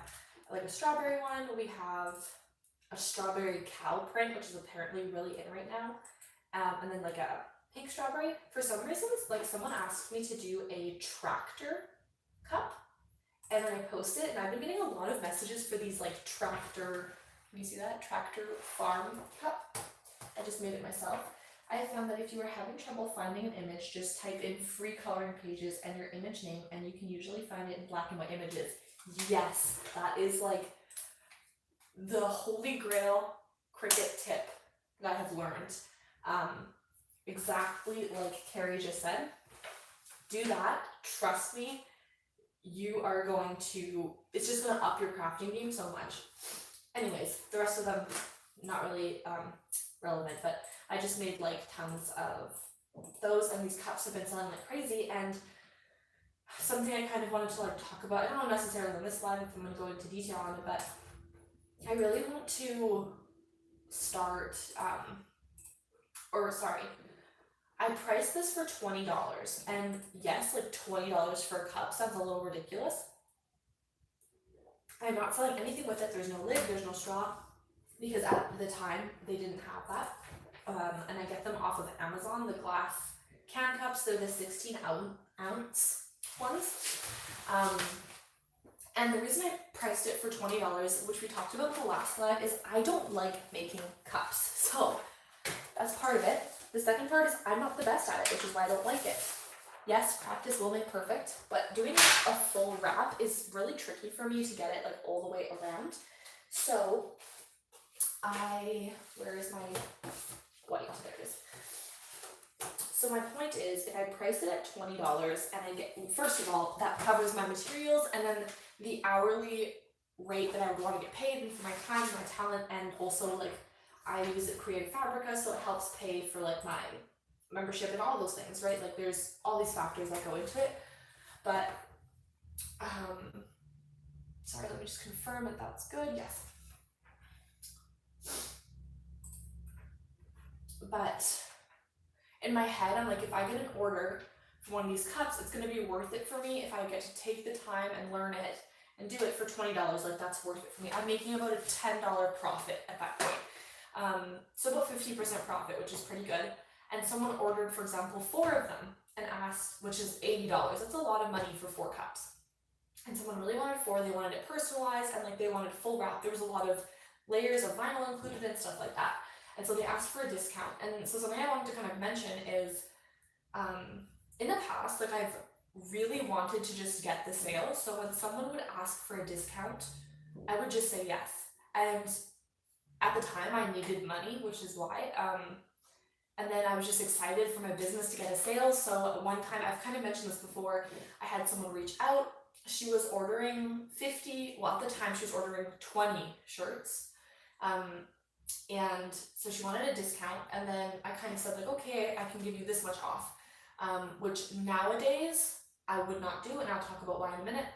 like a strawberry one. We have a strawberry cow print, which is apparently really in right now. And then like a pink strawberry. For some reason, like someone asked me to do a tractor cup, and then I posted it, and I've been getting a lot of messages for these like tractor, can you see that? Tractor farm cup. I just made it myself. I have found that if you are having trouble finding an image, just type in free coloring pages and your image name, and you can usually find it in black and white images. Yes, that is like the holy grail Cricut tip that I have learned. Exactly like Carrie just said. Do that. Trust me, you are going to, it's just going to up your crafting game so much. Anyways, the rest of them, not really relevant, but I just made like tons of those, and these cups have been selling like crazy. And something I kind of wanted to like talk about, I don't know necessarily on this live if I'm going to go into detail on it, but I really want to start, I priced this for $20, and yes, like $20 for a cup sounds a little ridiculous. I'm not selling anything with it. There's no lid, there's no straw, because at the time they didn't have that. And I get them off of Amazon, the glass can cups. They're the 16 ounce ones. And the reason I priced it for $20, which we talked about in the last live, is I don't like making cups. So that's part of it. The second part is I'm not the best at it, which is why I don't like it. Yes, practice will make perfect, but doing a full wrap is really tricky for me to get it like all the way around. So where is my white? There it is. So my point is, if I price it at $20 and I get, first of all, that covers my materials, and then the hourly rate that I would want to get paid for my time, my talent, and also like I use it Creative Fabrica, so it helps pay for like my membership and all those things, right? Like there's all these factors that go into it. But sorry, let me just confirm that that's good. Yes. But in my head, I'm like, if I get an order for one of these cups, it's going to be worth it for me if I get to take the time and learn it and do it for $20. Like that's worth it for me. I'm making about a $10 profit at that point. So about 50% profit, which is pretty good. And someone ordered, for example, 4 of them and asked, which is $80. That's a lot of money for 4 cups. And someone really wanted 4, they wanted it personalized, and like they wanted full wrap. There was a lot of layers of vinyl included and stuff like that. And so they asked for a discount. And so something I wanted to kind of mention is, in the past, like I've really wanted to just get the sale. So when someone would ask for a discount, I would just say yes. And at the time I needed money, which is why. And then I was just excited for my business to get a sale. So one time, I've kind of mentioned this before, I had someone reach out. She was ordering 50, well at the time she was ordering 20 shirts. And so she wanted a discount, and then I kind of said like, okay, I can give you this much off, which nowadays I would not do, and I'll talk about why in a minute.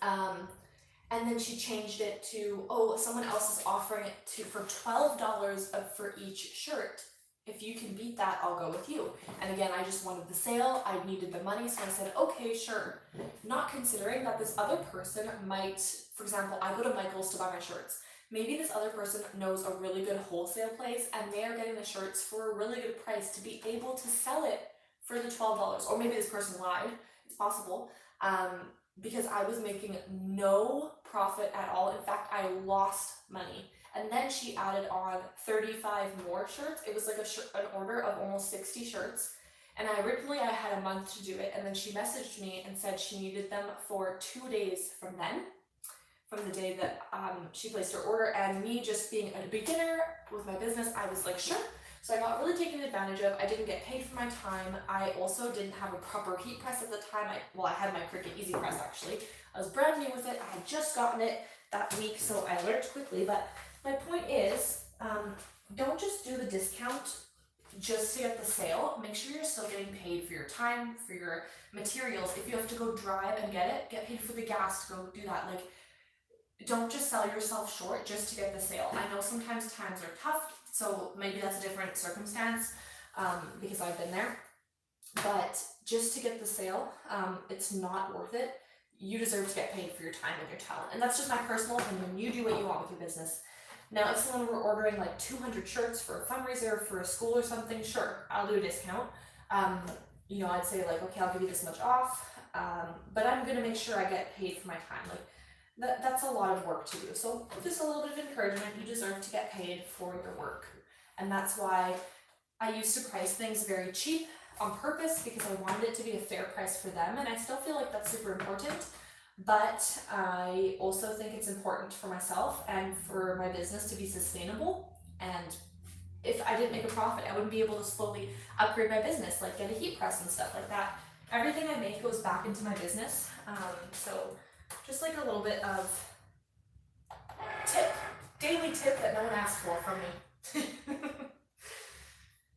And then she changed it to, oh, someone else is offering it for $12 for each shirt. If you can beat that, I'll go with you. And again, I just wanted the sale. I needed the money, so I said, okay, sure. Not considering that this other person might, for example, I go to Michael's to buy my shirts. Maybe this other person knows a really good wholesale place, and they are getting the shirts for a really good price to be able to sell it for the $12. Or maybe this person lied. It's possible. Because I was making no profit at all. In fact, I lost money. And then she added on 35 more shirts. It was like an order of almost 60 shirts. And originally I had a month to do it. And then she messaged me and said she needed them for 2 days from then, from the day that she placed her order. And me just being a beginner with my business, I was like, sure. So I got really taken advantage of. I didn't get paid for my time. I also didn't have a proper heat press at the time. I had my Cricut Easy Press actually. I was brand new with it. I had just gotten it that week, so I learned quickly. But my point is, don't just do the discount just to get the sale. Make sure you're still getting paid for your time, for your materials. If you have to go drive and get it, get paid for the gas to go do that. Like, don't just sell yourself short just to get the sale. I know sometimes times are tough, so maybe that's a different circumstance, because I've been there. But just to get the sale, it's not worth it. You deserve to get paid for your time and your talent. And that's just my personal opinion. You do what you want with your business. Now, if someone were ordering like 200 shirts for a fundraiser for a school or something, sure, I'll do a discount. I'd say like, okay, I'll give you this much off, but I'm gonna make sure I get paid for my time. Like that's a lot of work to do. So just a little bit of encouragement. You deserve to get paid for your work. And that's why I used to price things very cheap on purpose, because I wanted it to be a fair price for them. And I still feel like that's super important. But I also think it's important for myself and for my business to be sustainable. And if I didn't make a profit, I wouldn't be able to slowly upgrade my business, like get a heat press and stuff like that. Everything I make goes back into my business. So just like a little bit of daily tip that no one asked for from me.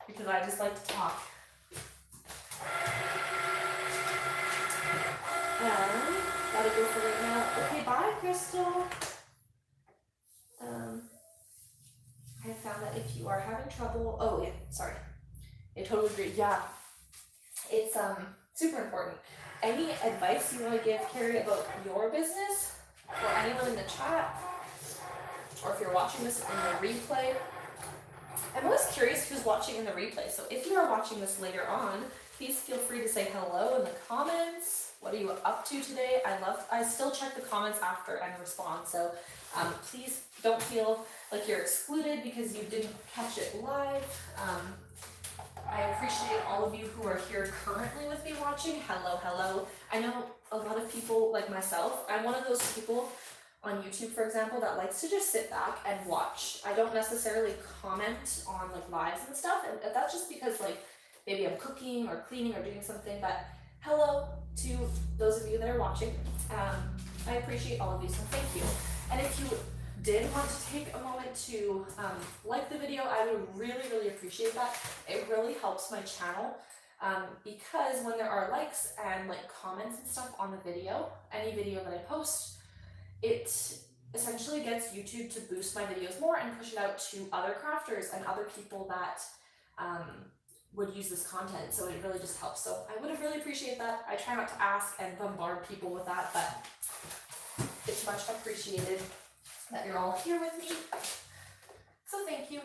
Because I just like to talk. Gotta go for right now. Okay, bye, Crystal. I found that if you are having trouble, I totally agree. Yeah, it's super important. Any advice you want to give Carrie about your business, or anyone in the chat, or if you're watching this in the replay? I'm always curious who's watching in the replay. So if you are watching this later on, please feel free to say hello in the comments. What are you up to today? I still check the comments after and respond, so please don't feel like you're excluded because you didn't catch it live. I appreciate all of you who are here currently with me watching. Hello, hello. I know a lot of people like myself. I'm one of those people on YouTube, for example, that likes to just sit back and watch. I don't necessarily comment on like lives and stuff, and that's just because like maybe I'm cooking or cleaning or doing something. But hello to those of you that are watching. I appreciate all of you, so thank you. And if you did want to take a moment to like the video, I would really appreciate that. It really helps my channel because when there are likes and like comments and stuff on the video, any video that I post, it essentially gets YouTube to boost my videos more and push it out to other crafters and other people that would use this content, so it really just helps. So I would really appreciate that. I try not to ask and bombard people with that, but it's much appreciated that you're all here with me. So thank you.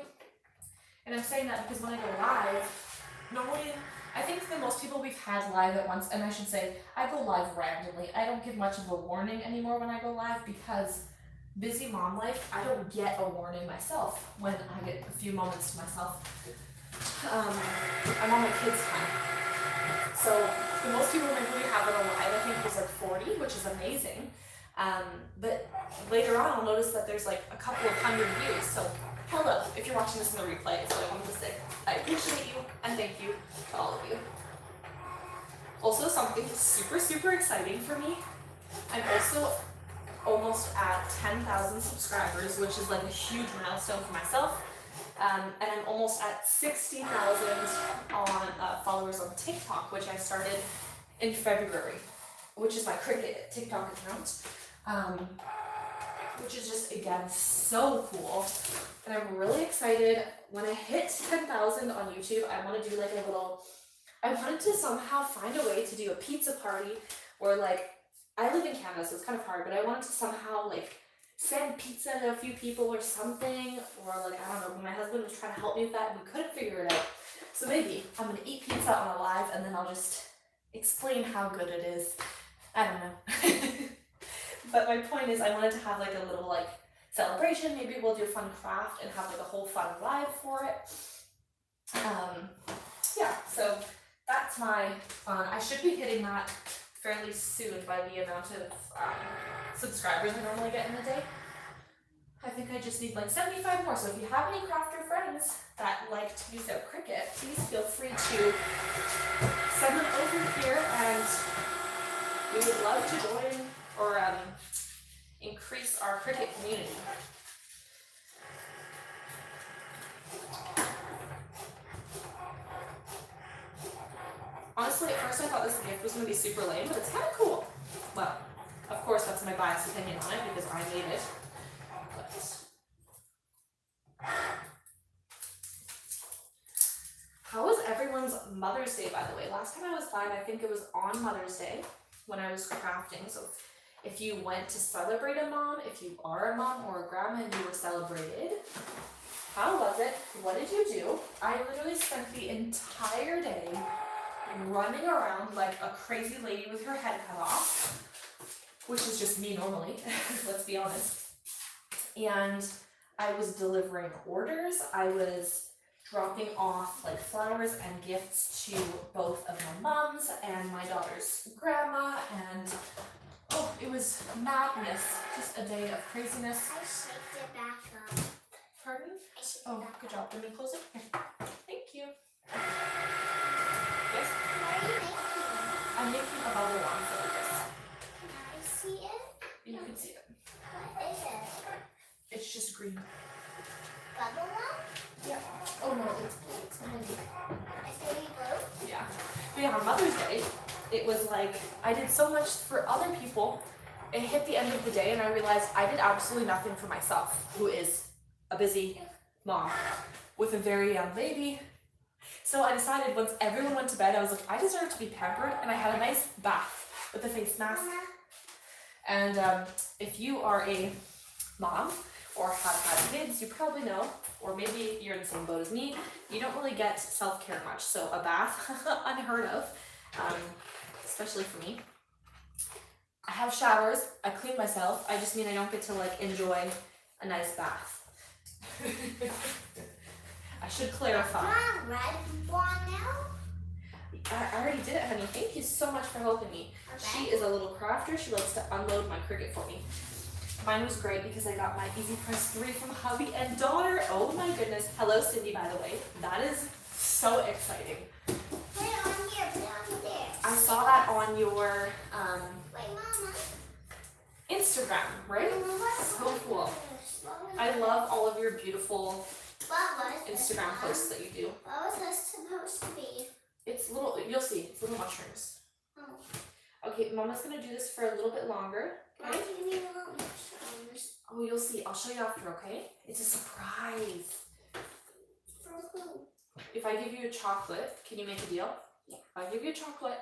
And I'm saying that because when I go live, normally, I think that most people we've had live at once, and I should say, I go live randomly. I don't give much of a warning anymore when I go live because busy mom life, I don't get a warning myself when I get a few moments to myself. I'm on my kids' time. So the most people maybe have it on live, I think, was like 40, which is amazing. But later on, I'll notice that there's like a couple of hundred views. So hello, if you're watching this in the replay, is what I wanted to say. I appreciate you and thank you to all of you. Also, something super exciting for me. I'm also almost at 10,000 subscribers, which is like a huge milestone for myself. And I'm almost at 60,000 on followers on TikTok, which I started in February, which is my Cricut TikTok account, which is just, again, so cool. And I'm really excited. When I hit 10,000 on YouTube, I want to do like a little, I wanted to somehow find a way to do a pizza party where like, I live in Canada, so it's kind of hard, but I wanted to somehow like send pizza to a few people or something, or like, I don't know, my husband was trying to help me with that and we couldn't figure it out. So maybe I'm gonna eat pizza on a live and then I'll just explain how good it is. I don't know. But my point is I wanted to have like a little like celebration. Maybe we'll do a fun craft and have like a whole fun live for it. Yeah, so that's my fun. I should be hitting that fairly soon by the amount of subscribers I normally get in a day. I think I just need like 75 more. So if you have any crafter friends that like to use their Cricut, please feel free to send them over here, and we would love to join or increase our Cricut community. Honestly, at first I thought this gift was going to be super lame, but it's kind of cool. Well, of course that's my biased opinion on it because I made it. But how was everyone's Mother's Day, by the way? Last time I was live, I think it was on Mother's Day when I was crafting. So if you went to celebrate a mom, if you are a mom or a grandma and you were celebrated, how was it? What did you do? I literally spent the entire day running around like a crazy lady with her head cut off, which is just me normally, let's be honest. And I was delivering orders. I was dropping off like flowers and gifts to both of my moms and my daughter's grandma, and oh, it was madness. Just a day of craziness. I shaped it back up. Pardon? I shaped Oh, it back good up. job. Let me close it. Thank you. Yes? What are you making? I'm making a bubble wand for this. Can I see it? You can see it. What is it? It's just green. Bubble wrap? Yeah. Oh no, it's blue. It's gonna be. It's gonna be blue? Yeah. But yeah, on Mother's Day, it was like I did so much for other people. It hit the end of the day and I realized I did absolutely nothing for myself, who is a busy mom with a very young baby. So I decided once everyone went to bed, I was like, I deserve to be pampered, and I had a nice bath with a face mask. Mama. And if you are a mom or have had kids, you probably know, or maybe you're in the same boat as me, you don't really get self-care much. So a bath, unheard of, especially for me. I have showers, I clean myself, I just mean I don't get to like enjoy a nice bath. I should clarify. Not red one now. I already did it, honey. Thank you so much for helping me. Okay. She is a little crafter. She likes to unload my Cricut for me. Mine was great because I got my Easy Press 3 from hubby and daughter. Oh my goodness. Hello, Cindy, by the way. That is so exciting. Put it on here. Put it on there. I saw that on your Wait, Mama. Instagram, right? So cool. I love all of your beautiful Instagram posts that you do. What was this supposed to be? It's little, you'll see, it's little mushrooms. Oh. Okay, Mama's gonna do this for a little bit longer. Why do you need a little mushrooms? Oh, you'll see. I'll show you after, okay? It's a surprise. For who? If I give you a chocolate, can you make a deal? Yeah. If I give you a chocolate,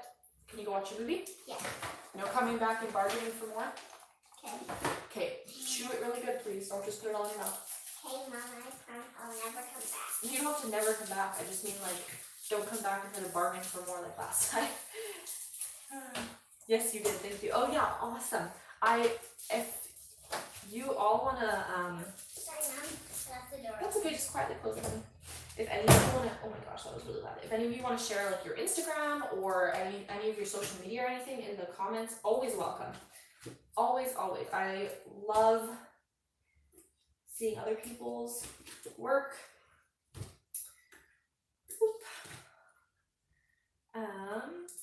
can you go watch a movie? Yeah. No coming back and bargaining for more? Okay. Okay, chew it really good, please. Don't just put it all in your mouth. Hey, Mama, I promise I'll never come back. You don't have to never come back. I just mean, like, don't come back and try to bargain for more like last time. Yes, you did. Thank you. Oh, yeah. Awesome. If you all want to, Sorry, Mom. That's the door. that's okay. Just quietly close it. If any of you want to, oh my gosh, that was really loud. If any of you want to share, like, your Instagram or any of your social media or anything in the comments, always welcome. Always, always. I love seeing other people's work.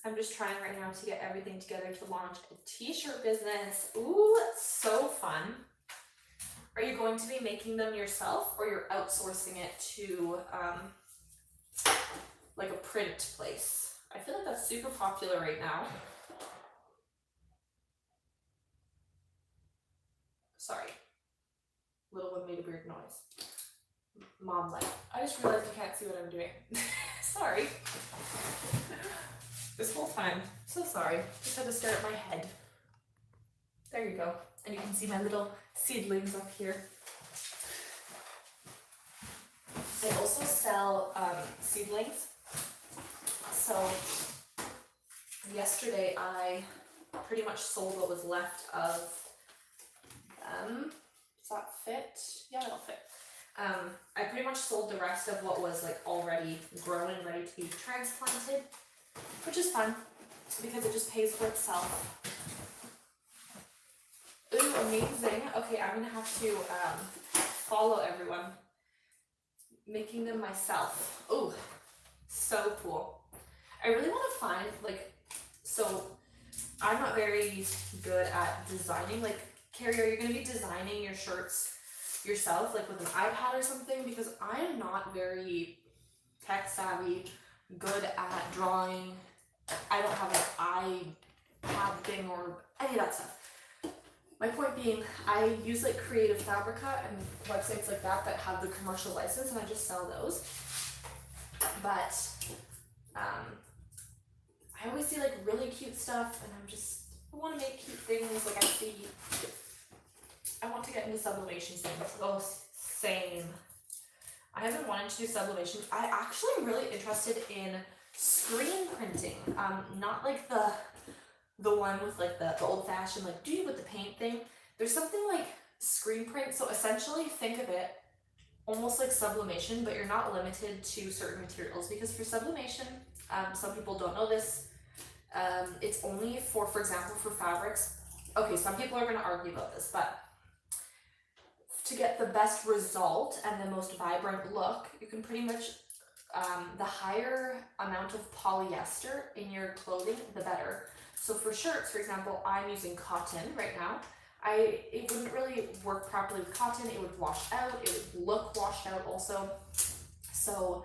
I'm just trying right now to get everything together to launch a t-shirt business. Ooh, that's so fun. Are you going to be making them yourself or you're outsourcing it to like a print place? I feel like that's super popular right now. Sorry. Little one made a weird noise. Mom like, I just realized you can't see what I'm doing. Sorry. This whole time. So sorry. Just had to stare at my head. There you go. And you can see my little seedlings up here. I also sell seedlings. So yesterday I pretty much sold what was left of them. Does that fit? Yeah, that'll fit. I pretty much sold the rest of what was like already grown and ready to be transplanted, which is fun because it just pays for itself. Ooh, amazing. Okay, I'm gonna have to follow everyone. Making them myself. Ooh, so cool. I really want to find like, so I'm not very good at designing. Like, Carrie, are you gonna be designing your shirts yourself, like with an iPad or something? Because I am not very tech savvy, good at drawing. I don't have an iPad thing or any of that stuff. My point being, I use like Creative Fabrica and websites like that that have the commercial license, and I just sell those. But I always see like really cute stuff, and I want to make cute things. Like I want to get into sublimation soon. Oh, same. I have been wanting to do sublimation. I actually am really interested in screen printing. Not like the one with like the old fashioned like with the paint thing. There's something like screen print. So essentially think of it almost like sublimation, but you're not limited to certain materials, because for sublimation, some people don't know this. It's only for example, for fabrics. Okay, some people are going to argue about this, but to get the best result and the most vibrant look, you can pretty much, the higher amount of polyester in your clothing, the better. So for shirts, for example, I'm using cotton right now. It wouldn't really work properly with cotton. It would wash out. It would look washed out also. So,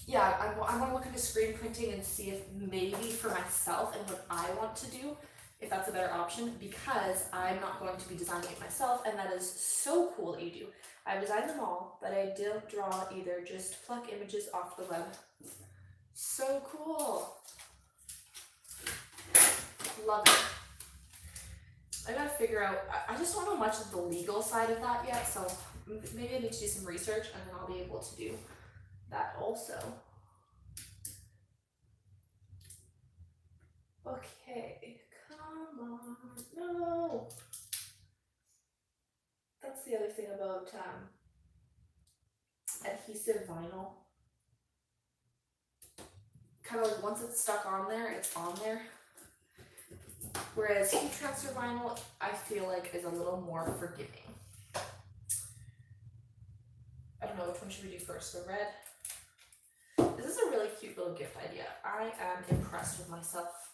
yeah, I want to look into screen printing and see if maybe for myself and what I want to do, if that's a better option, because I'm not going to be designing it myself, and that is so cool that you do. I've designed them all, but I don't draw either, just pluck images off the web. So cool. Love it. I gotta figure out, I just don't know much of the legal side of that yet, so maybe I need to do some research and then I'll be able to do that also. Okay, come on, no. That's the other thing about adhesive vinyl. Kind of like once it's stuck on there, it's on there. Whereas heat transfer vinyl, I feel like is a little more forgiving. I don't know, which one should we do first? The red? This is a really cute little gift idea. I am impressed with myself.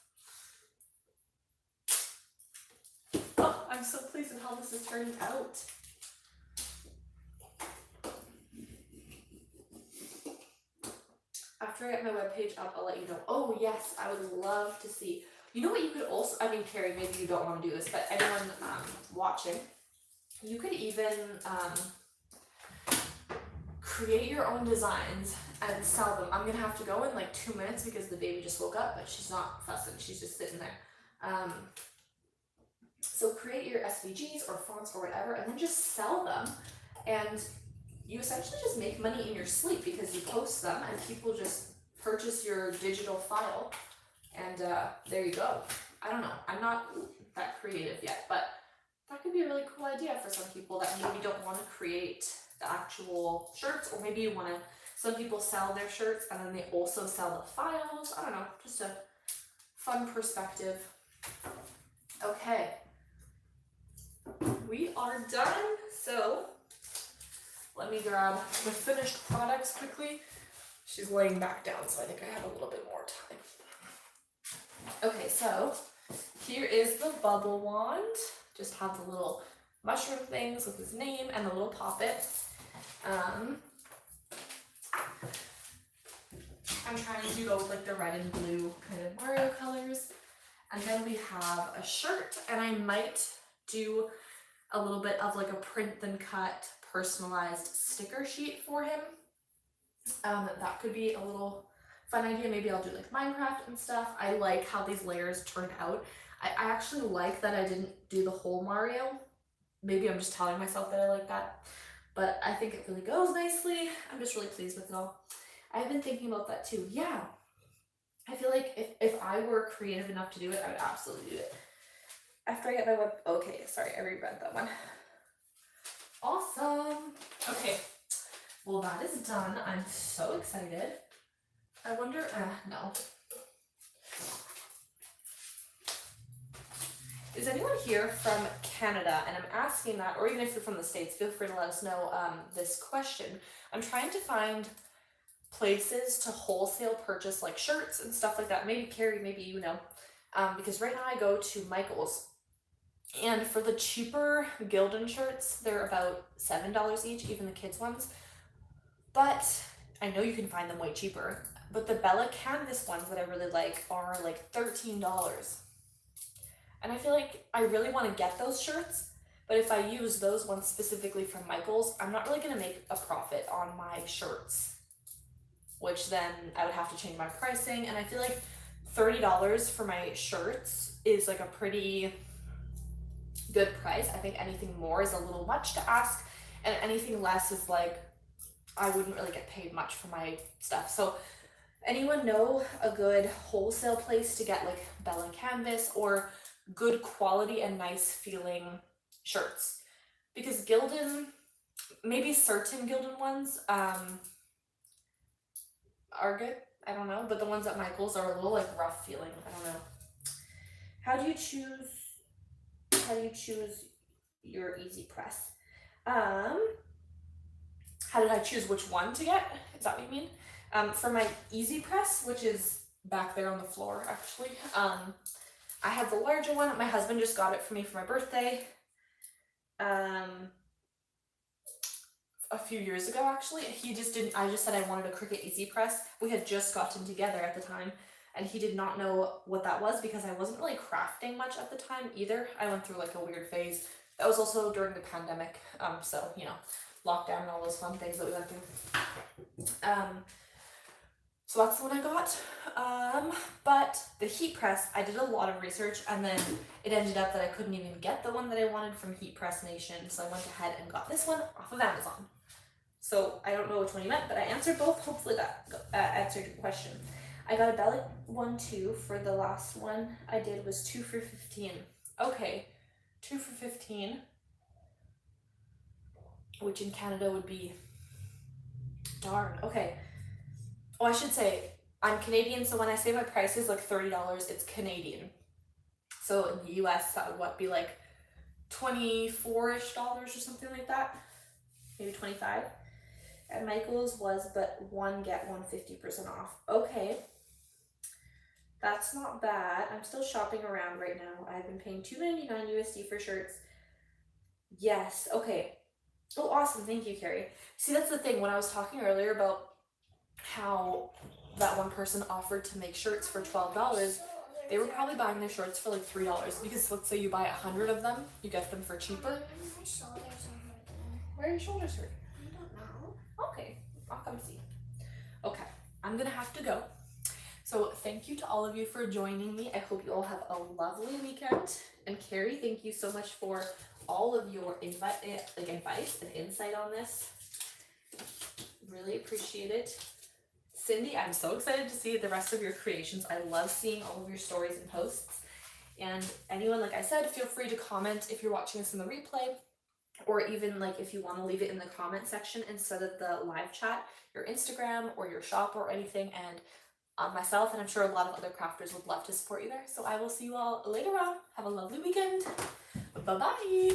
Oh, I'm so pleased with how this is turning out. After I get my webpage up, I'll let you know. Oh yes, I would love to see. You know what you could also, I mean, Carrie, maybe you don't want to do this, but anyone watching, you could even create your own designs and sell them. I'm gonna have to go in like 2 minutes because the baby just woke up, but she's not fussing, she's just sitting there. So create your SVGs or fonts or whatever, and then just sell them. And you essentially just make money in your sleep because you post them and people just purchase your digital file. And there you go. I don't know, I'm not that creative yet, but that could be a really cool idea for some people that maybe don't want to create the actual shirts, or maybe you want to, some people sell their shirts and then they also sell the files. I don't know, just a fun perspective. Okay, we are done. So let me grab the finished products quickly. She's laying back down, so I think I have a little bit more time. Okay, so here is the bubble wand. Just have the little mushroom things with his name and the little poppet. I'm trying to go with like the red and blue kind of Mario colors. And then we have a shirt, and I might do a little bit of like a print then cut personalized sticker sheet for him. That could be a little fun idea. Maybe I'll do like Minecraft and stuff. I like how these layers turned out. I actually like that I didn't do the whole Mario. Maybe I'm just telling myself that I like that, but I think it really goes nicely. I'm just really pleased with it all. I've been thinking about that too. Yeah, I feel like if I were creative enough to do it, I would absolutely do it. After I get my web, okay, sorry, I reread that one. Awesome. Okay, well that is done. I'm so excited. I wonder, no. Is anyone here from Canada? And I'm asking that, or even if you're from the States, feel free to let us know this question. I'm trying to find places to wholesale purchase like shirts and stuff like that. Maybe Carrie, maybe you know. Because right now I go to Michael's, and for the cheaper Gildan shirts, they're about $7 each, even the kids ones. But I know you can find them way cheaper. But the Bella Canvas ones that I really like are like $13. And I feel like I really want to get those shirts, but if I use those ones specifically from Michael's, I'm not really going to make a profit on my shirts, which then I would have to change my pricing. And I feel like $30 for my shirts is like a pretty good price. I think anything more is a little much to ask, and anything less is like, I wouldn't really get paid much for my stuff. So anyone know a good wholesale place to get like Bella Canvas or good quality and nice feeling shirts? Because Gildan, maybe certain Gildan ones are good, I don't know, but the ones at Michael's are a little like rough feeling. I don't know. How do you choose your easy press? How did I choose which one to get? Is that what you mean? For my easy press, which is back there on the floor actually, I have the larger one. My husband just got it for me for my birthday a few years ago actually. He just didn't, I just said I wanted a Cricut Easy Press. We had just gotten together at the time, and he did not know what that was because I wasn't really crafting much at the time either. I went through like a weird phase. That was also during the pandemic, so you know, lockdown and all those fun things that we went through. So that's the one I got. But the heat press, I did a lot of research, and then it ended up that I couldn't even get the one that I wanted from Heat Press Nation, so I went ahead and got this one off of So I don't know which one you meant, but I answered both. Hopefully that answered your question. I got a belly one too for the last one I did was 2 for $15. Okay, 2 for $15, which in Canada would be, darn, okay. Oh, I should say, I'm Canadian, so when I say my price is like $30, it's Canadian. So in the US, that would what, be like $24-ish or something like that? Maybe 25. At Michael's was but one get one 50% off. Okay. That's not bad. I'm still shopping around right now. I've been paying $2.99 USD for shirts. Yes, okay. Oh, awesome. Thank you, Carrie. See, that's the thing. When I was talking earlier about how that one person offered to make shirts for $12, they were probably buying their shirts for like $3 because let's say you buy 100 of them, you get them for cheaper. My shoulders are hurting. Where are your shoulders hurt? I don't know. Okay, I'll come see. Okay, I'm gonna have to go. So thank you to all of you for joining me. I hope you all have a lovely weekend. And Carrie, thank you so much for all of your advice and insight on this. Really appreciate it. Cindy, I'm so excited to see the rest of your creations. I love seeing all of your stories and posts. And anyone, like I said, feel free to comment if you're watching this in the replay, or even like if you want to leave it in the comment section instead of the live chat, your Instagram or your shop or anything. And myself, and I'm sure a lot of other crafters would love to support you there. So I will see you all later on. Have a lovely weekend. Bye-bye.